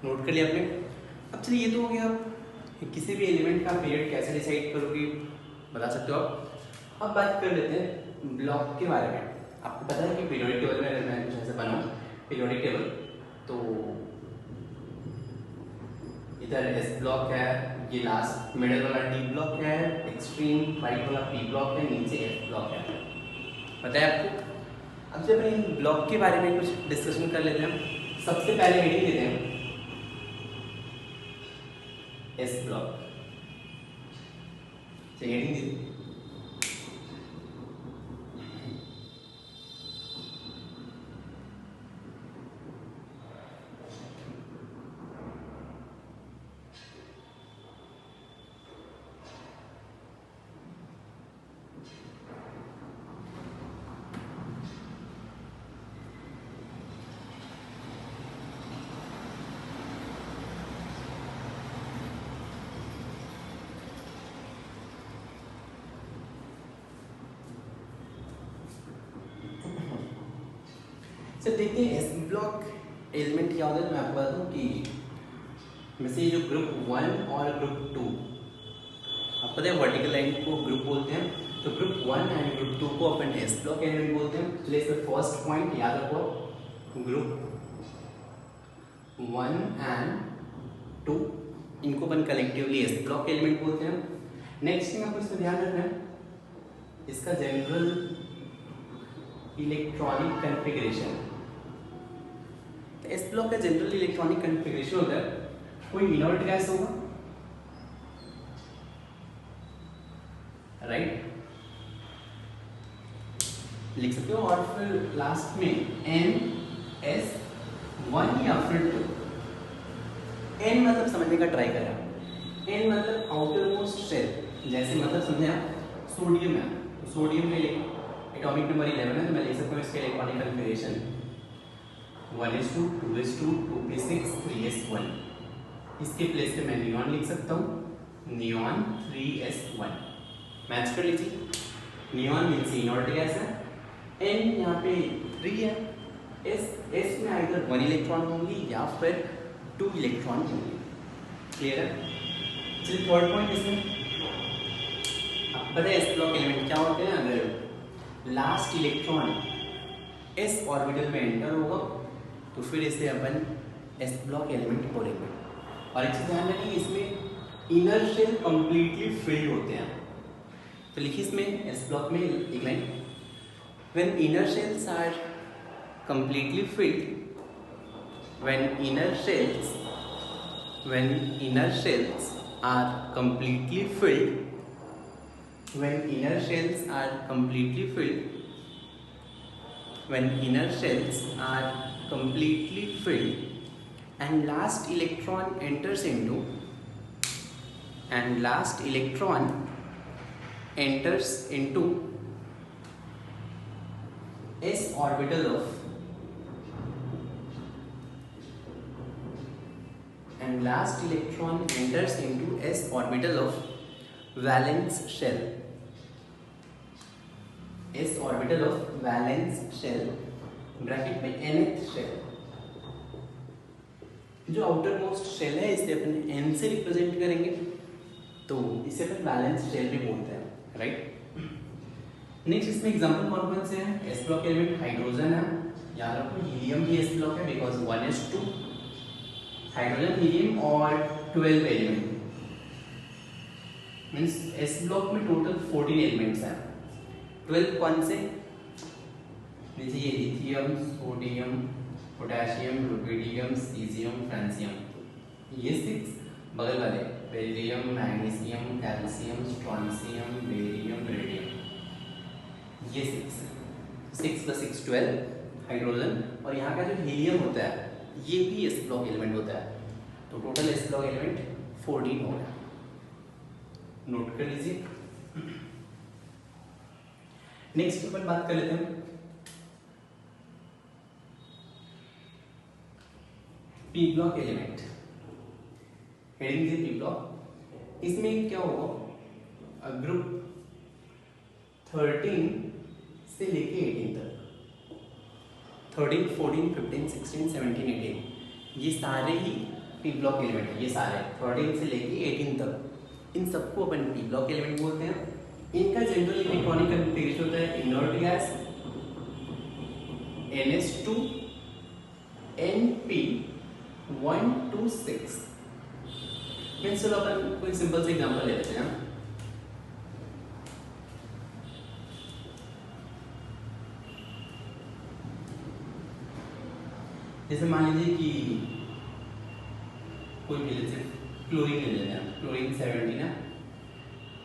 नोट कर लिया आपने। अब चलिए ये तो हो गया, आप किसी भी एलिमेंट का पीरियड कैसे डिसाइड करोगे बता सकते हो आप। अब बात कर लेते हैं ब्लॉक के बारे में। आपको पता है कि पीरियोडिक टेबल में अगर मैं कुछ ऐसे बनाऊं पीरियोडिक टेबल, तो इधर एस ब्लॉक है, ये लास्ट मिडिल वाला डी ब्लॉक है, एक्सट्रीम राइट वाला पी ब्लॉक है, नीचे एफ ब्लॉक है, पता है आपको। अब जब इन ब्लॉक के बारे में कुछ डिस्कशन कर लेते हैं, सबसे पहले हेडिंग देते हैं एस ब्लॉक। हेडिंग दी सर देखते हैं एस ब्लॉक एलिमेंट क्या होता है। मैं आपको बता दूं कि वैसे जो ग्रुप 1 और ग्रुप 2, आपको पता है वर्टिकल लाइन को ग्रुप बोलते हैं, तो ग्रुप 1 एंड ग्रुप 2 को अपन एस ब्लॉक एलिमेंट बोलते हैं। चलिए इसमें फर्स्ट पॉइंट याद रखो, ग्रुप 1 एंड 2 इनको अपन कलेक्टिवली एस ब्लॉक एलिमेंट बोलते हैं। नेक्स्ट थिंग आपको इसमें ध्यान रखना है, इसका general electronic configuration. S block का जनरल इलेक्ट्रॉनिक कन्फिग्रेशन होता है, कोई इनर्ट गैस होगा, राइट, लिख सकते हो, और फिर लास्ट में NS1 या फिर 2। N मतलब समझने का ट्राई करें, N मतलब आउटर मोस्ट शेल, जैसे मतलब समझे आप सोडियम है, तो सोडियम में एटॉमिक नंबर 11 है, तो मैं लिख सकता हूँ इसके electronic configuration 1s2 2s2 2p6 3s1। इसके प्लेस पे मैं नियॉन लिख सकता हूँ, नियॉन 3s1। मैच कर लीजिए, नियॉन मीन्स इनर्ट गैस है, N यहाँ पे 3 है, S में आइदर 1 इलेक्ट्रॉन होंगी या फिर 2 इलेक्ट्रॉन होंगे। क्लियर है। चलिए थर्ड पॉइंट इसमें आपको पता है एस ब्लॉक एलिमेंट क्या होते हैं। अगर लास्ट इलेक्ट्रॉन एस ऑर्बिटल में एंटर होगा तो फिर इसे अपन एस ब्लॉक एलिमेंट बोलेंगे। और एक चीज ध्यान रखिए, इसमें इनर शेल कंप्लीटली फिल्ड होते हैं। तो लिखिए इसमें एस ब्लॉक में एक line, when inner shells are completely filled, when inner shells are completely filled, when inner shells are completely filled, when inner shells are completely filled and last electron enters into s orbital of valence shell, s orbital of valence shell bracket में nth शेल, जो आउटर मोस्ट शेल है इसे अपन n से रिप्रेजेंट करेंगे, तो इसे अपन वैलेंस शेल भी बोलते हैं, राइट। नेक्स्ट इसमें एग्जांपल कौन से हैं? s ब्लॉक एलिमेंट हाइड्रोजन है, याद रखो हीलियम भी s ब्लॉक है बिकॉज 1s2 हाइड्रोजन हीलियम और 12 एलिमेंट मींस s ब्लॉक में टोटल 14 एलिमेंट्स हैं। 12 कौन से? जैसे ये lithium, sodium, potassium, rubidium, caesium, francium, ये 6 बगल वाले beryllium, magnesium, calcium, strontium, barium, radium, ये 6 + 6 12 हाइड्रोजन, और यहाँ का जो हीलियम होता है ये भी s ब्लॉक एलिमेंट होता है, तो टोटल s ब्लॉक एलिमेंट 14 हो गया, नोट कर लीजिए। नेक्स्ट अपन बात कर लेते हैं p ब्लॉक एलिमेंट, हेडिंग से p ब्लॉक। इसमें क्या होगा, ग्रुप 13 से लेके 18 तक, 13, 14, 15, 16, 17, 18 ये सारे ही p ब्लॉक एलिमेंट है, ये सारे 13 से लेके 18 तक, इन सबको अपन p ब्लॉक एलिमेंट बोलते हैं। इनका जनरल इलेक्ट्रॉनिक कॉन्फ़िगरेशन होता है inert gas NH2 Np126। Means चलो अपन कोई सिंपल से एग्जांपल ले लेते हैं। जैसे मान लीजिए कि कोई भी जैसे क्लोरीन ले लेते हैं, क्लोरीन 17 है,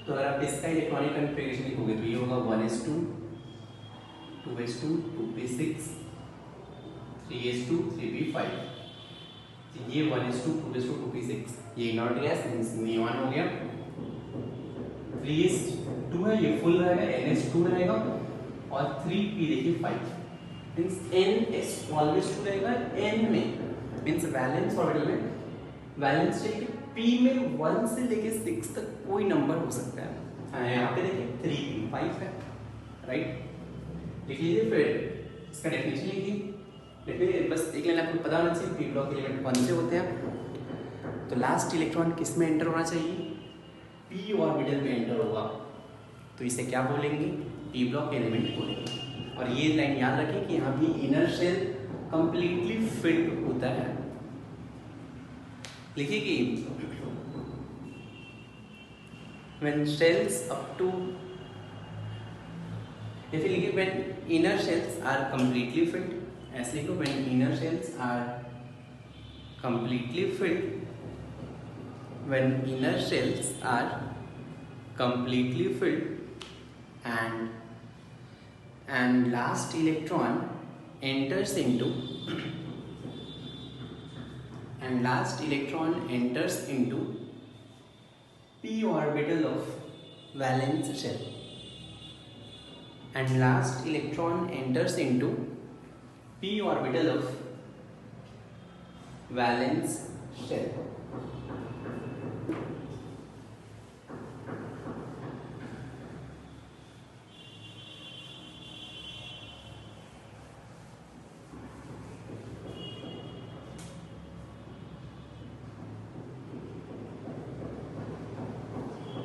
तो अगर आप इसका इलेक्ट्रॉनिक कॉन्फ़िगरेशन लिखोगे तो ये होगा 1s2 2s2 2p6 3s2 3p5, ये 1s2 2s2 2p6 ये इनर्ट गैस मींस नियॉन हो गया, 3s2 है ये फुल रहेगा, ns2 रहेगा, और 3p देखिए 5 मींस ns ऑलवेज 2 रहेगा n में, मींस वैलेंस ऑर्बिटल में वैलेंस चाहिए p में 1 से लेके 6 तक कोई नंबर हो सकता है, यहाँ पे देखिए 3p5 है, राइट। लिख लीजिए, फिर इसका डेफिनेशन लिखिए, बस एक लाइन आपको पता होना चाहिए p ब्लॉक एलिमेंट कौन से होते हैं। तो लास्ट इलेक्ट्रॉन किस में एंटर होना चाहिए? p ऑर्बिटल में एंटर होगा, तो इसे क्या बोलेंगे? p ब्लॉक एलिमेंट बोलेंगे। और ये लाइन याद रखें कि यहाँ भी इनर शेल कंप्लीटली फिल्ड होता है। लिखिए कि when shells up to, या फिर लिखिए when inner shells are completely filled, ऐसे लिखो when inner shells are completely filled, when inner shells are completely filled and last electron enters into p orbital of valence shell, and last electron enters into p orbital of valence shell.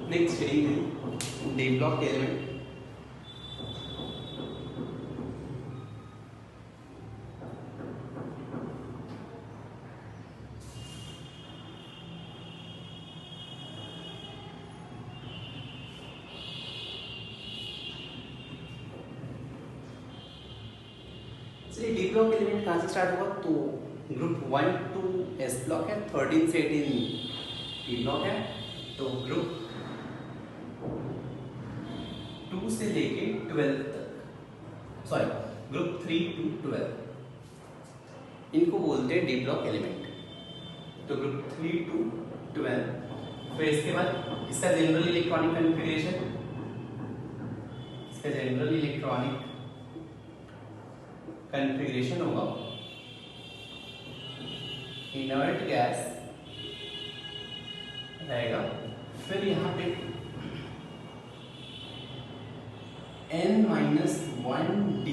Next heading D block element. चलिए डी ब्लॉक एलिमेंट कहाँ से स्टार्ट हुआ? तो ग्रुप 1 टू एस ब्लॉक है, 13 से 18 डी ब्लॉक है, तो ग्रुप 2 से लेके 12 तक, सॉरी ग्रुप 3 to 12, इनको बोलते हैं डी ब्लॉक एलिमेंट। तो ग्रुप 3 to 12, फिर इसके बाद इसका जनरल इलेक्ट्रॉनिक कन्फिगरेशन, इसका जनरल इलेक्ट्रॉनिक कन्फिगरेशन होगा इनर्ट गैस रहेगा। फिर यहाँ पे n-1d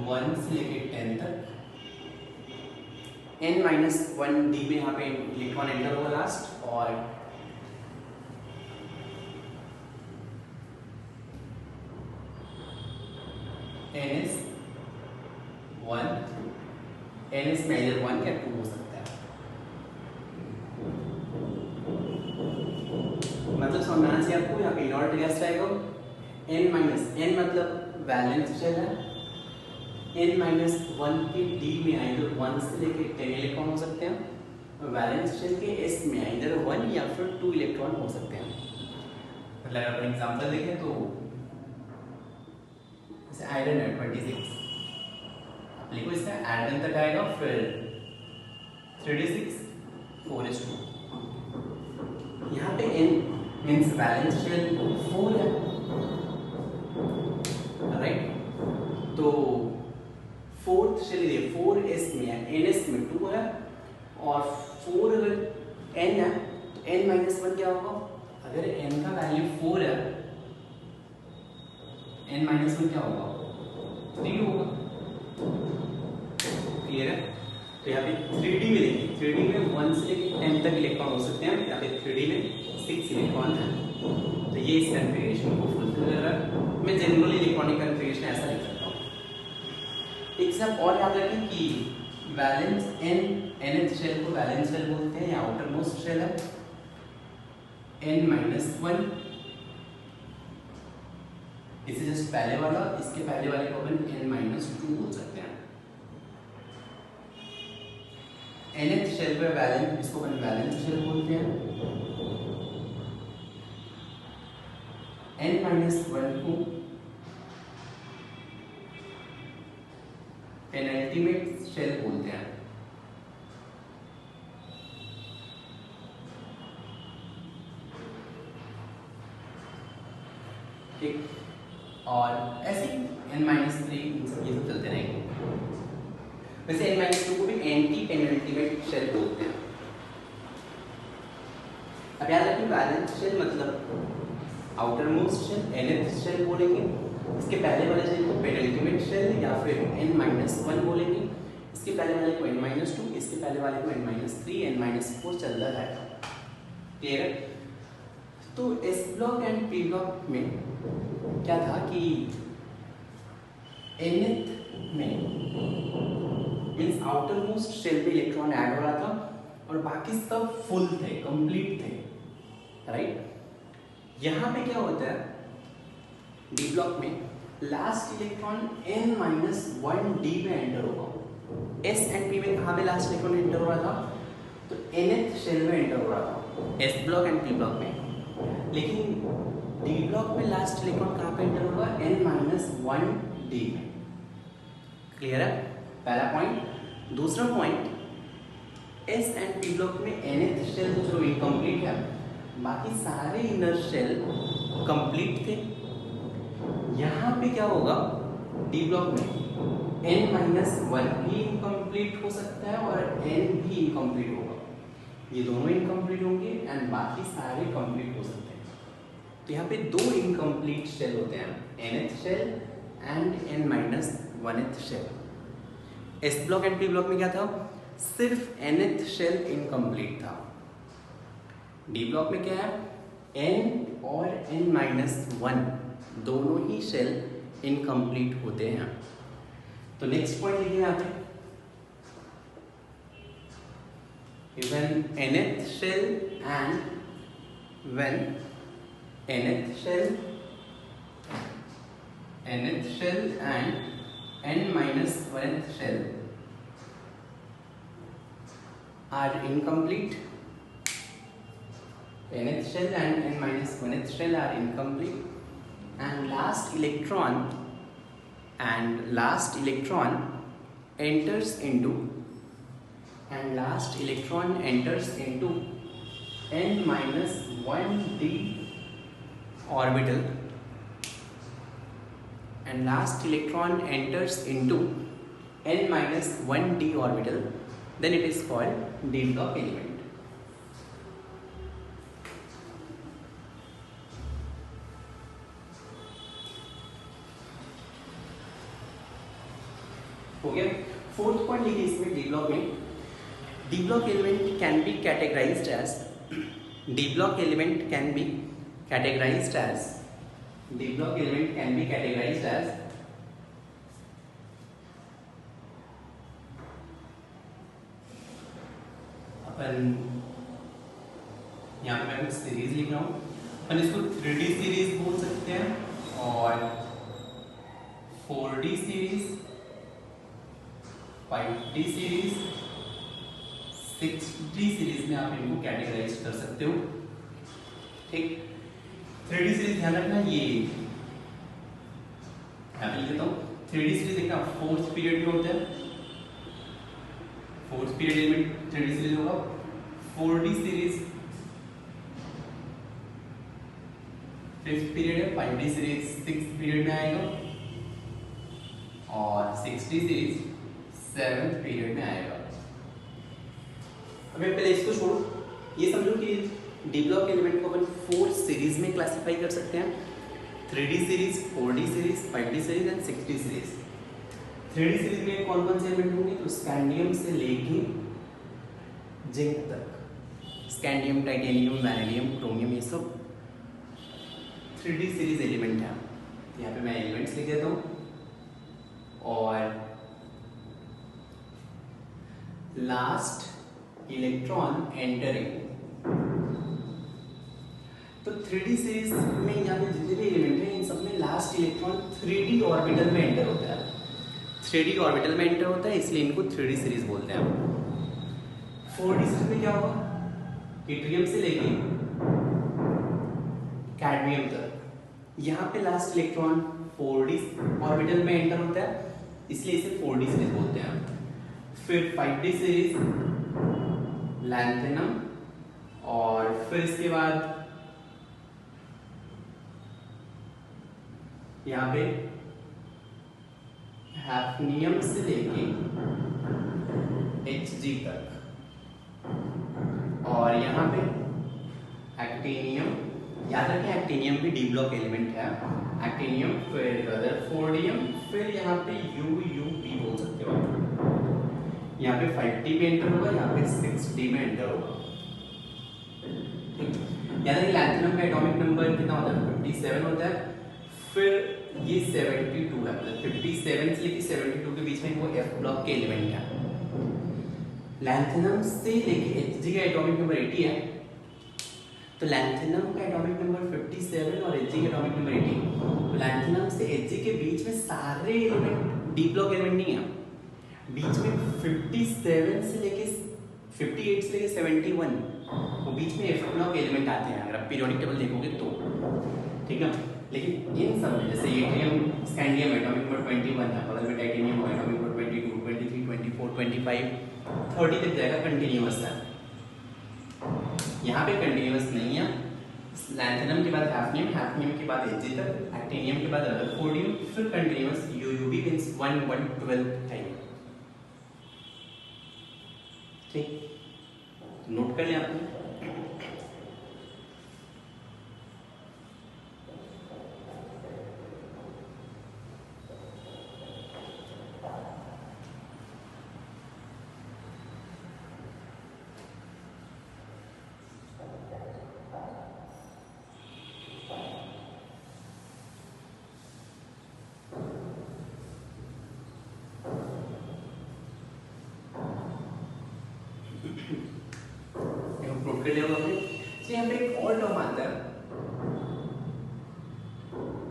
1 से लेके 10 तक, n-1d में यहाँ पे इलेक्ट्रॉन एंटर होगा लास्ट, और ns1 ns में either 1 या 2 हो सकता है। मतलब समझना चाहिए आपको, यहाँ पे इनर्ट गैस रहेगा, n मतलब वैलेंस शेल है, n-1 के d में आइदर 1 से लेके 10 इलेक्ट्रॉन हो सकते हैं, वैलेंस शेल के s में आइदर 1 या फिर 2 इलेक्ट्रॉन हो सकते हैं। मतलब अगर एग्जांपल देखें तो जैसे आयरन है 26, लिखो इसका आयरन तक आएगा, फिर 3d6 4s2। यहाँ पे n मीन्स वैलेंस शेल 4 है, राइट। तो फोर्थ शेल 4s में है, ns में 2 है, और 4 अगर n है तो n-1 क्या होगा, अगर n का वैल्यू 4 है, n-1 क्या होगा 3 होगा, क्लियर है। तो यहाँ पे 3d में देखिए, 3d में 1 से लेके 10 तक इलेक्ट्रॉन हो सकते हैं, यहाँ पे 3d में 6 इलेक्ट्रॉन है। तो ये इस कन्फिगरेशन को फुलफिल कर रहा है। मैं जनरल इलेक्ट्रॉनिक कन्फिगरेशन ऐसा लिख सकता हूँ। एक सब और याद रखें कि वैलेंस nth शेल को वैलेंस शेल बोलते हैं या आउटर मोस्ट शेल है, n-1 इसे जस्ट पहले वाला, इसके पहले वाले को अपन n-2 बोल सकते हैं। nth शेल पे वैलेंस, इसको अपन वैलेंस शेल बोलते हैं, n-1 को पेनल्टीमेट शेल बोलते हैं। ठीक, और ऐसे n-3 इन सब ये सब चलते रहेंगे। वैसे n-2 को भी एंटी पेनल्टीमेट शेल बोलते हैं। अब याद रखिए वैलेंस शेल मतलब outer most shell, nth shell बोलेंगे, इसके पहले वाले शेल को पेनल्टीमेट शेल या फिर n-1 बोलेंगे, इसके पहले वाले को n-2, इसके पहले वाले को n-3, n-4 चलता रहेगा, क्लियर है। तो S block and P block में क्या था कि nth में मीन्स आउटर मोस्ट शेल पे इलेक्ट्रॉन ऐड हो रहा था और बाकी सब फुल थे, कंप्लीट थे, राइट। यहाँ पे क्या होता है डी ब्लॉक में लास्ट इलेक्ट्रॉन n-1d में एंटर होगा। एस एंड पी में कहाँ पे लास्ट इलेक्ट्रॉन एंटर हो रहा था, तो nth शेल में एंटर हो रहा था, S block and P block में। लेकिन डी ब्लॉक में लास्ट इलेक्ट्रॉन कहाँ पे एंटर होगा, n-1d में, क्लियर है पहला पॉइंट। दूसरा point, S and P block में nth शेल जो इनकम्प्लीट है, बाकी सारे इनर शेल कंप्लीट थे। यहाँ पे क्या होगा डी ब्लॉक में n-1 भी इनकम्प्लीट हो सकता है और n भी इनकम्प्लीट होगा, ये दोनों इनकम्प्लीट होंगे एंड बाकी सारे कंप्लीट हो सकते हैं। तो यहाँ पे दो इनकम्प्लीट शेल होते हैं, nth shell and n-1th shell. S block and P block में क्या था, सिर्फ nth शेल इनकम्प्लीट था। डी ब्लॉक में क्या है, n और n-1 दोनों ही शेल इनकम्प्लीट होते हैं। तो नेक्स्ट पॉइंट लिखिए यहाँ पे, when nth shell and when nth shell and n-1th shell are incomplete, nth shell and n-1th shell are incomplete, and last electron enters into n minus 1d orbital, and last electron enters into n minus 1d orbital, then it is called d block element. हो गया। फोर्थ पॉइंट लिखिए इसमें डी ब्लॉक में, D block element can be categorised as अपन यहाँ पे मैं कुछ सीरीज लिख रहा हूँ, अपन इसको 3D सीरीज बोल सकते हैं और 4D series, 5D series, 6D series में आप इनको कैटेगराइज कर सकते हो। ठीक, 3D सीरीज ध्यान रखना, ये यहाँ पे लिख देता हूँ। 3D सीरीज देखना फोर्थ पीरियड में होता है, fourth period element 3D series होगा। 4D सीरीज फिफ्थ पीरियड है, 5D सीरीज सिक्स्थ पीरियड में आएगा और 6D सीरीज 7th पीरियड में आएगा। अब पहले इसको छोड़ो, ये समझो कि डी ब्लॉक एलिमेंट को अपन 4 सीरीज में क्लासिफाई कर सकते हैं, 3D series, 4D series, 5D series and 6D series. 3D series में कौन कौन से एलिमेंट होंगे, तो स्कैंडियम से लेके जिंक तक, स्कैंडियम, टाइटेनियम, वैनेडियम, क्रोमियम, ये सब 3D सीरीज एलिमेंट है। यहाँ पे मैं एलिमेंट्स लिख देता हूँ और लास्ट इलेक्ट्रॉन एंटरिंग, तो 3D सीरीज में यहाँ पे जितने भी एलिमेंट हैं इन सब में लास्ट इलेक्ट्रॉन 3D ऑर्बिटल में एंटर होता है, 3D ऑर्बिटल में एंटर होता है, इसलिए इनको 3D सीरीज बोलते हैं। 4D सीरीज में क्या होगा, इट्रियम से लेके कैडमियम तक, यहाँ पे लास्ट इलेक्ट्रॉन 4D ऑर्बिटल में एंटर होता है, इसलिए इसे 4D सीरीज बोलते हैं। फिर 5D सीरीज लैंथेनम, और फिर इसके बाद यहाँ पे हैफनियम से लेके Hg तक, और यहाँ पे एक्टिनियम, याद रखें एक्टिनियम भी डी ब्लॉक एलिमेंट है, एक्टिनियम, फिर रदरफोर्डियम, फिर यहाँ पे UUP बोल सकते हो आप। यहाँ पे 5D में एंटर होगा, यहाँ पे 6D में एंटर होगा। याद रखिए लैंथेनम का एटॉमिक नंबर कितना होता है, 57 होता है, फिर ये 72 है, मतलब 57 से लेके 72 के बीच में वो F ब्लॉक के एलिमेंट है। लैंथेनम से लेके Hg का एटॉमिक नंबर 80 है, तो लैंथेनम का एटॉमिक नंबर 57 और Hg का एटॉमिक नंबर 80, तो लैंथेनम से Hg के बीच में सारे एलिमेंट डी ब्लॉक एलिमेंट नहीं है, बीच में 57 से लेके 58 से लेके 71 वो बीच में F ब्लॉक एलिमेंट आते हैं, अगर आप पीरियोडिक टेबल देखोगे तो, ठीक है। लेकिन इन सब में जैसे एट्रियम, स्कैंडियम एटॉमिक नंबर 21 है, बगल में टाइटेनियम एटॉमिक नंबर 22, 23, 24, 25, 30 तक जाएगा, कंटिन्यूअस है। यहाँ पे कंटिन्यूअस नहीं है, लैंथेनम के बाद हैफनियम, हैफनियम के बाद Hg तक, एक्टिनियम के बाद रदरफोर्डियम, फिर कंटिन्यूअस UUB मींस 1 1 12 टाइम। ठीक, नोट कर लें आपने। नोट कर लिया होगा आपने। तो यहाँ पे एक और टर्म आता है,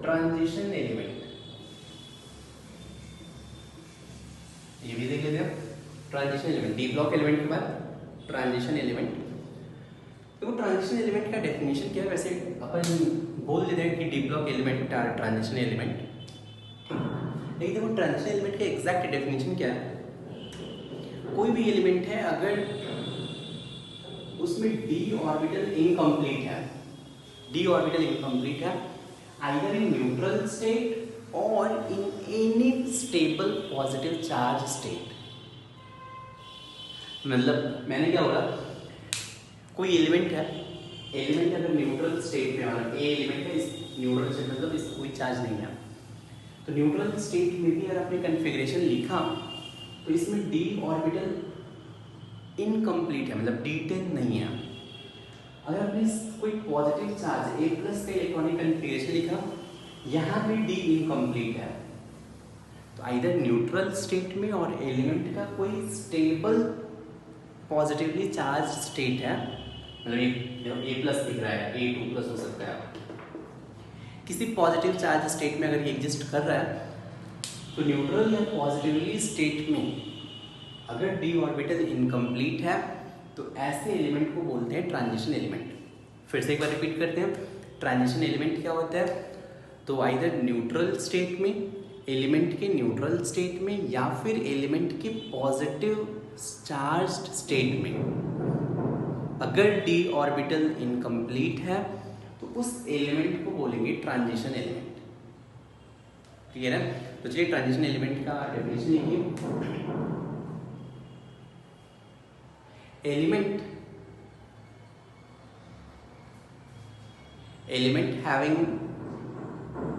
ट्रांजिशन एलिमेंट, ये भी देख लेते हैं। Transition element, D block element के बाद ट्रांजिशन एलिमेंट। तो वो ट्रांजिशन एलिमेंट का डेफिनेशन क्या है, वैसे अपन बोल देते हैं कि D block element are transition element, लेकिन देखो ट्रांजिशन एलिमेंट का एग्जैक्ट डेफिनेशन क्या है। कोई भी एलिमेंट है अगर उसमें डी ऑर्बिटल इनकम्प्लीट है, डी ऑर्बिटल इनकम्प्लीट है आइदर इन न्यूट्रल स्टेट और in any stable positive charge state. मतलब मैंने क्या बोला, कोई एलिमेंट है, एलिमेंट अगर न्यूट्रल स्टेट में, मतलब ए एलिमेंट है, इस न्यूट्रल स्टेट मतलब इसमें कोई चार्ज नहीं है, तो न्यूट्रल स्टेट में भी अगर आपने कन्फिग्रेशन लिखा तो इसमें डी ऑर्बिटल इनकम्प्लीट है, मतलब D10 नहीं है। अगर आपने कोई पॉजिटिव चार्ज A+ का इलेक्ट्रॉनिक कन्फिग्रेशन लिखा, यहाँ पे D इनकम्प्लीट है, तो आइदर न्यूट्रल स्टेट में और एलिमेंट का कोई स्टेबल पॉजिटिवली चार्ज स्टेट है, मतलब A+ दिख रहा है, A2+ हो सकता है, किसी पॉजिटिव चार्ज स्टेट में अगर ये एग्जिस्ट कर रहा है, तो न्यूट्रल या पॉजिटिवली स्टेट में अगर डी ऑर्बिटल इनकम्प्लीट है तो ऐसे एलिमेंट को बोलते हैं ट्रांजिशन एलिमेंट। फिर से एक बार रिपीट करते हैं, ट्रांजिशन एलिमेंट क्या होता है, तो आइदर न्यूट्रल स्टेट में, एलिमेंट के न्यूट्रल स्टेट में, या फिर एलिमेंट के पॉजिटिव चार्ज्ड स्टेट में अगर डी ऑर्बिटल इनकम्प्लीट है तो उस एलिमेंट को बोलेंगे ट्रांजिशन एलिमेंट। क्लियर है? तो चलिए ट्रांजिशन एलिमेंट का डेफिनेशन लिखिए। Element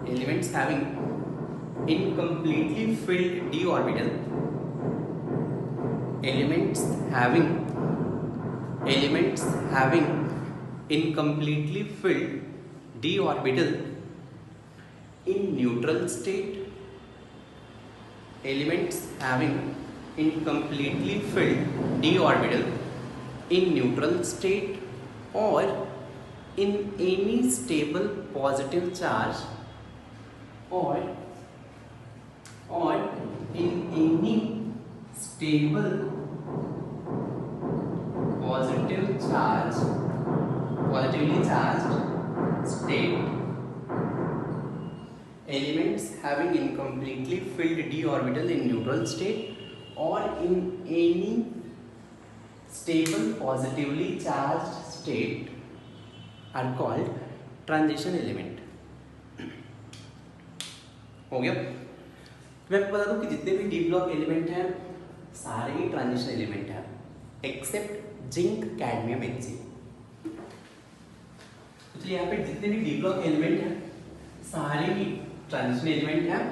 elements having incompletely filled d orbital, elements having incompletely filled d orbital in neutral state, elements having incompletely filled d orbital in neutral state or in any stable positive charge or in any stable positively charged state, elements having incompletely filled d orbital in neutral state or in any stable positively charged state are called transition element। हो गया? मैं आपको बता दूं कि जितने भी डी ब्लॉक एलिमेंट हैं सारे ही ट्रांजिशन एलिमेंट हैं एक्सेप्ट जिंक, कैडमियम, Hg। तो यहाँ पे जितने भी डी ब्लॉक एलिमेंट हैं सारे ही ट्रांजिशन एलिमेंट हैं,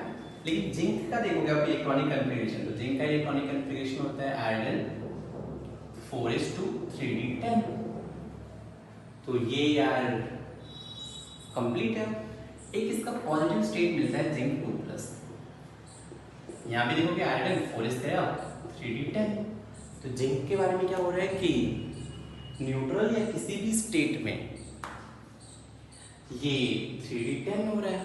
लेकिन जिंक का देखोगे आप इलेक्ट्रॉनिक कन्फिगरेशन, तो जिंक का इलेक्ट्रॉनिक कन्फिगरेशन होता है आयरन 4s2 3d10, तो ये यार कंप्लीट है। एक इसका पॉजिटिव स्टेट मिलता है जिंक 2+, यहाँ पे देखोगे आयरन 4s3d10, तो जिंक के बारे में क्या हो रहा है कि न्यूट्रल या किसी भी स्टेट में ये 3d10 हो रहा है,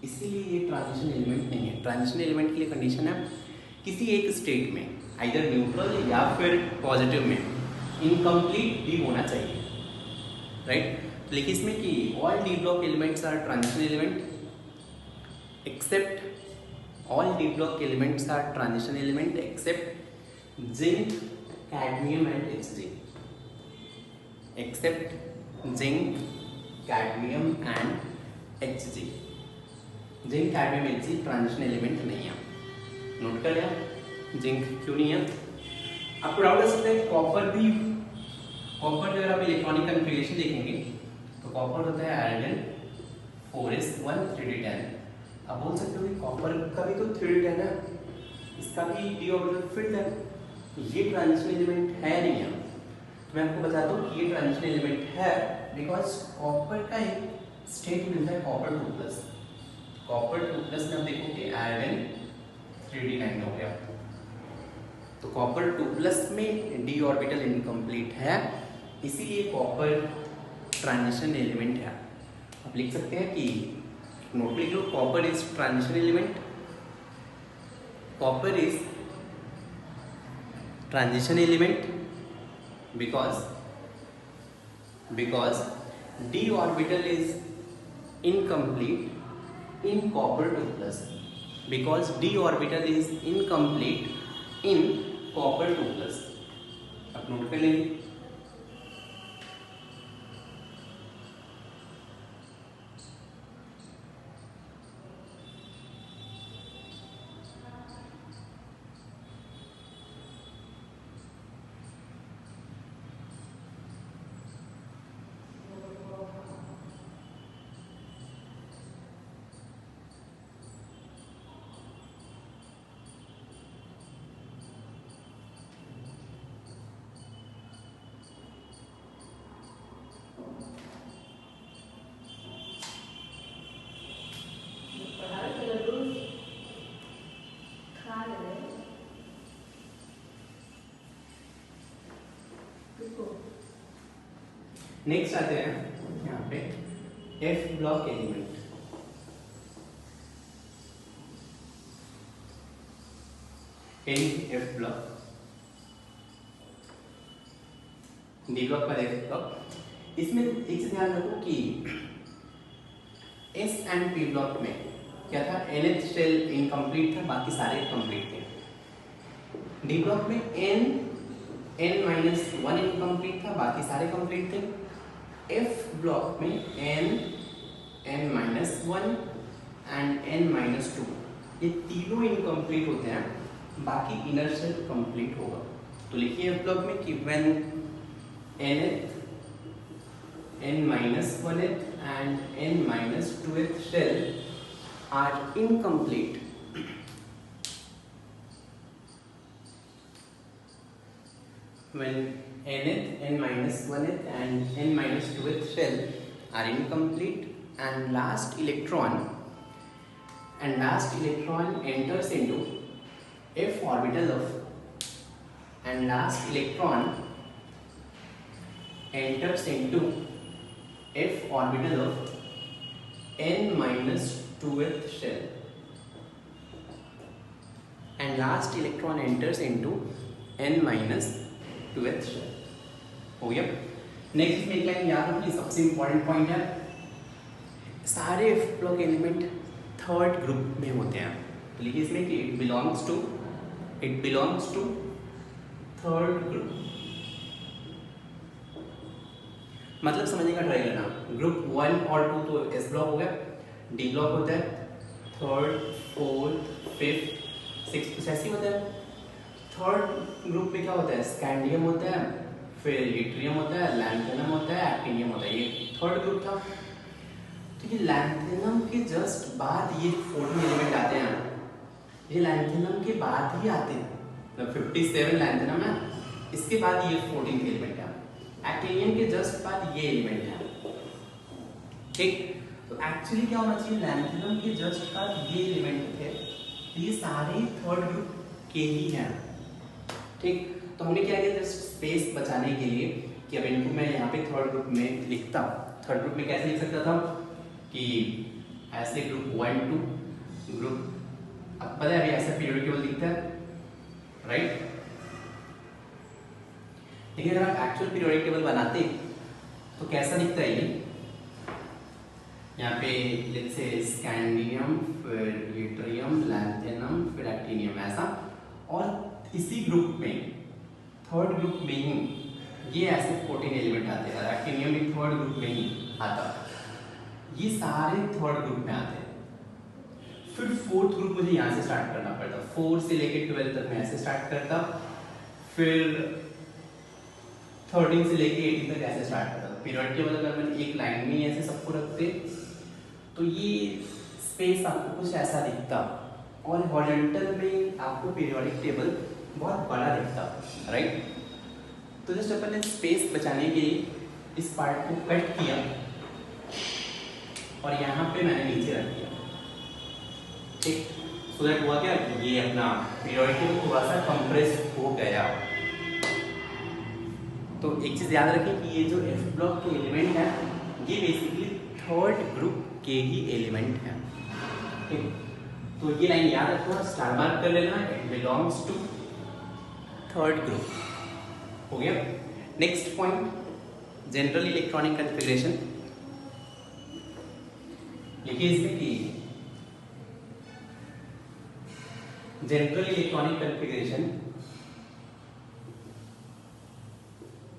इसीलिए ये ट्रांजिशन एलिमेंट नहीं है। ट्रांजिशन एलिमेंट के लिए कंडीशन है किसी एक स्टेट में आइदर न्यूट्रल या फिर पॉजिटिव में इनकम्प्लीट डी होना चाहिए, राइट? तो लिखिए इसमें कि all D block elements are transition element except all D block elements are transition element except zinc, cadmium and Hg, except zinc, cadmium and Hg। Zinc, cadmium, Hg transition element नहीं है। नोट कर लिया जिंक क्यों नहीं है? आपको डाउट हो सकता है कॉपर भी, कॉपर अगर आप इलेक्ट्रॉनिक कन्फिगरेशन देखेंगे तो कॉपर होता है आयरन 4s1 3d10। आप बोल सकते हो कि कॉपर का भी तो 3d10 है, इसका भी डी ऑर्बिटल फिल्ड है, ये ट्रांजिशन एलिमेंट है नहीं है। तो मैं आपको बता दूं कि ये ट्रांजिशन एलिमेंट है बिकॉज कॉपर का एक स्टेट मिलता है कॉपर 2+। कॉपर 2+ में आप देखोगे आयरन 3d9 हो गया, तो कॉपर 2+ में डी ऑर्बिटल इनकम्प्लीट है, इसीलिए कॉपर ट्रांजिशन एलिमेंट है। आप लिख सकते हैं कि नोट लिख लो, copper is transition element, copper is transition element because d orbital is incomplete in copper 2 plus, because d orbital is incomplete in copper 2 plus. अब नोट कर लेंगे. नेक्स्ट आते हैं यहाँ पे F block element. F block, D block पर एफ ब्लॉक. इसमें एक चीज ध्यान रखो कि एस एंड पी ब्लॉक में क्या था, nth शेल इनकम्प्लीट था, बाकी सारे कंप्लीट थे. डी ब्लॉक में n-1 इनकम्प्लीट था, बाकी सारे कंप्लीट थे. एफ ब्लॉक में n-1 एंड n-2 ये तीनों इनकम्प्लीट होते हैं, बाकी इनर शेल कंप्लीट होगा. तो लिखिए एफ ब्लॉक में कि when nth, n-1th and n-2th shell are incomplete, when nth, n-1th and n-2th shell are incomplete and last electron enters into f orbital of, and last electron enters into f orbital of n-2th shell, and last electron enters into n-2th shell. हो गया. नेक्स्ट में एक लाइन याद रखनी, सबसे इंपॉर्टेंट पॉइंट है, सारे F block element third group में होते हैं. तो लिखिए इसमें कि it belongs to third group. मतलब समझने का ट्राई करना. ग्रुप 1 और 2 तो एस ब्लॉक हो गया. डी ब्लॉक होता है थर्ड, फोर्थ, फिफ्थ, सिक्स्थ, ऐसे होता है. थर्ड ग्रुप में क्या होता है, स्कैंडियम होता है, फिर यूट्रियम होता है, लैंथेनम होता है, एक्टिनियम होता है. ये थर्ड ग्रुप था. तो ये लैंथेनम के जस्ट बाद ये 14 एलिमेंट आते हैं. ये लैंथेनम के बाद ही आते हैं. 57 लैंथेनम है, इसके बाद ये 14 एलिमेंट है. एक्टिनियम के जस्ट बाद ये एलिमेंट है. ठीक. तो एक्चुअली क्या होना चाहिए, लैंथेनम के जस्ट बाद ये एलिमेंट थे. ये सारे थर्ड ग्रुप के ही हैं. ठीक. तो हमने क्या किया, जस्ट स्पेस बचाने के लिए कि अब इनको मैं यहाँ पे थर्ड ग्रुप में लिखता. थर्ड ग्रुप में कैसे लिख सकता था कि ऐसे ग्रुप 1 2 ग्रुप, अब पता है अभी ऐसा पीरियोडिक टेबल दिखता है, राइट. लेकिन अगर आप एक्चुअल पीरियोडिक टेबल बनाते तो कैसा दिखता है ये, यहाँ पे लेट्स से स्कैंडियम, फिर यूट्रियम, लैंथेनम, फिर एक्टिनियम, ऐसा. और इसी ग्रुप में थर्ड ग्रुप में ही ये ऐसे 14 एलिमेंट आते हैं. एक्टिनियम भी थर्ड ग्रुप में ही आता है. ये सारे थर्ड ग्रुप में आते हैं. फिर फोर्थ ग्रुप मुझे यहाँ से स्टार्ट करना पड़ता. 4 से लेके 12 तक मैं ऐसे स्टार्ट करता, फिर 13 से लेके 18 तक ऐसे स्टार्ट करता. पीरियोडिक टेबल अगर मैंने एक लाइन में ऐसे सबको रखते तो ये स्पेस आपको कुछ ऐसा दिखता, और हॉरिजॉन्टल में आपको पीरियोडिक टेबल बहुत बड़ा दिखता, राइट. तो जस्ट अपन ने स्पेस बचाने के लिए इस पार्ट को कट किया और यहाँ पे मैंने नीचे रख दिया. ठीक. सो दैट हुआ क्या, ये अपना पीरियोडिक टेबल थोड़ा सा कंप्रेस हो गया. तो एक चीज याद रखें कि ये जो एफ ब्लॉक के एलिमेंट है ये बेसिकली थर्ड ग्रुप के ही एलिमेंट हैं. ठीक. तो ये लाइन याद रखो, स्टार मार्क कर लेना, it belongs to third group. हो गया. Next point, general electronic configuration. लिखिए इसमें कि general electronic configuration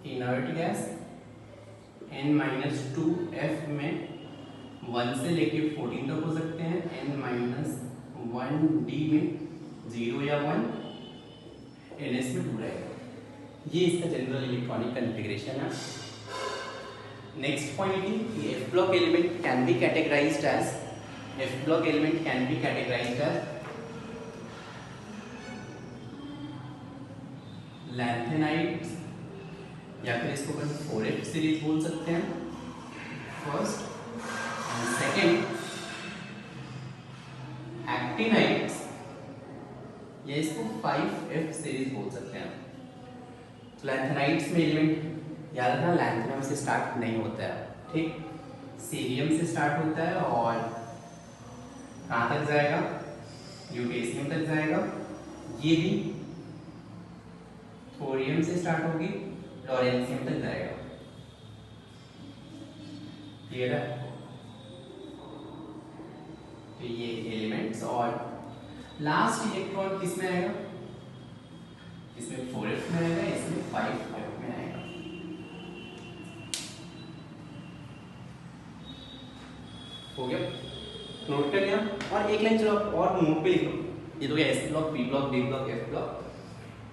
inert gas n-2f में 1 से लेके 14 तक हो सकते हैं, n-1d में 0 या 1, ns में 2 रहेगा। ये इसका जनरल इलेक्ट्रॉनिक कॉन्फ़िगरेशन है। नेक्स्ट पॉइंट कि f block element can be categorised as lanthanides, या फिर इसको अपन 4f सीरीज बोल सकते हैं फर्स्ट, एंड सेकेंड एक्टिनाइड्स, या इसको 5f सीरीज बोल सकते हैं। तो लैंथेनाइड्स में एलिमेंट याद रखना, लैंथेनम से स्टार्ट नहीं होता है, ठीक, सीरियम से स्टार्ट होता है और कहाँ तक जाएगा, ल्यूटेशियम तक जाएगा। ये भी थोरियम से स्टार्ट होगी, लॉरेंशियम तक जाएगा। क्लियर है? तो ये एलिमेंट्स, और लास्ट इलेक्ट्रॉन किसमें आएगा, इसमें 4f में आएगा, इसमें 5f में आएगा। हो गया, नोट कर लिया। और एक लाइन चलो और नोट पे लिखो, ये तो क्या S block, P block, D block, F block.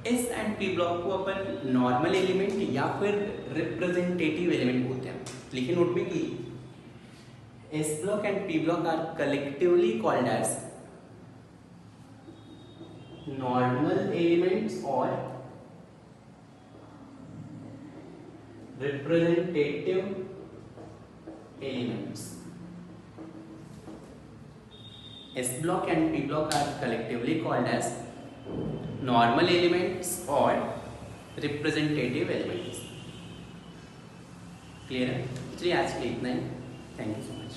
S and P block को अपन नॉर्मल एलिमेंट या फिर रिप्रेजेंटेटिव एलिमेंट बोलते हैं। लिखिए नोट में कि S block and P block are collectively called as normal elements और representative elements. S block and P block are collectively called as normal elements or representative elements. Clear है? चलिए आज के लिए इतना ही। Thank you so much.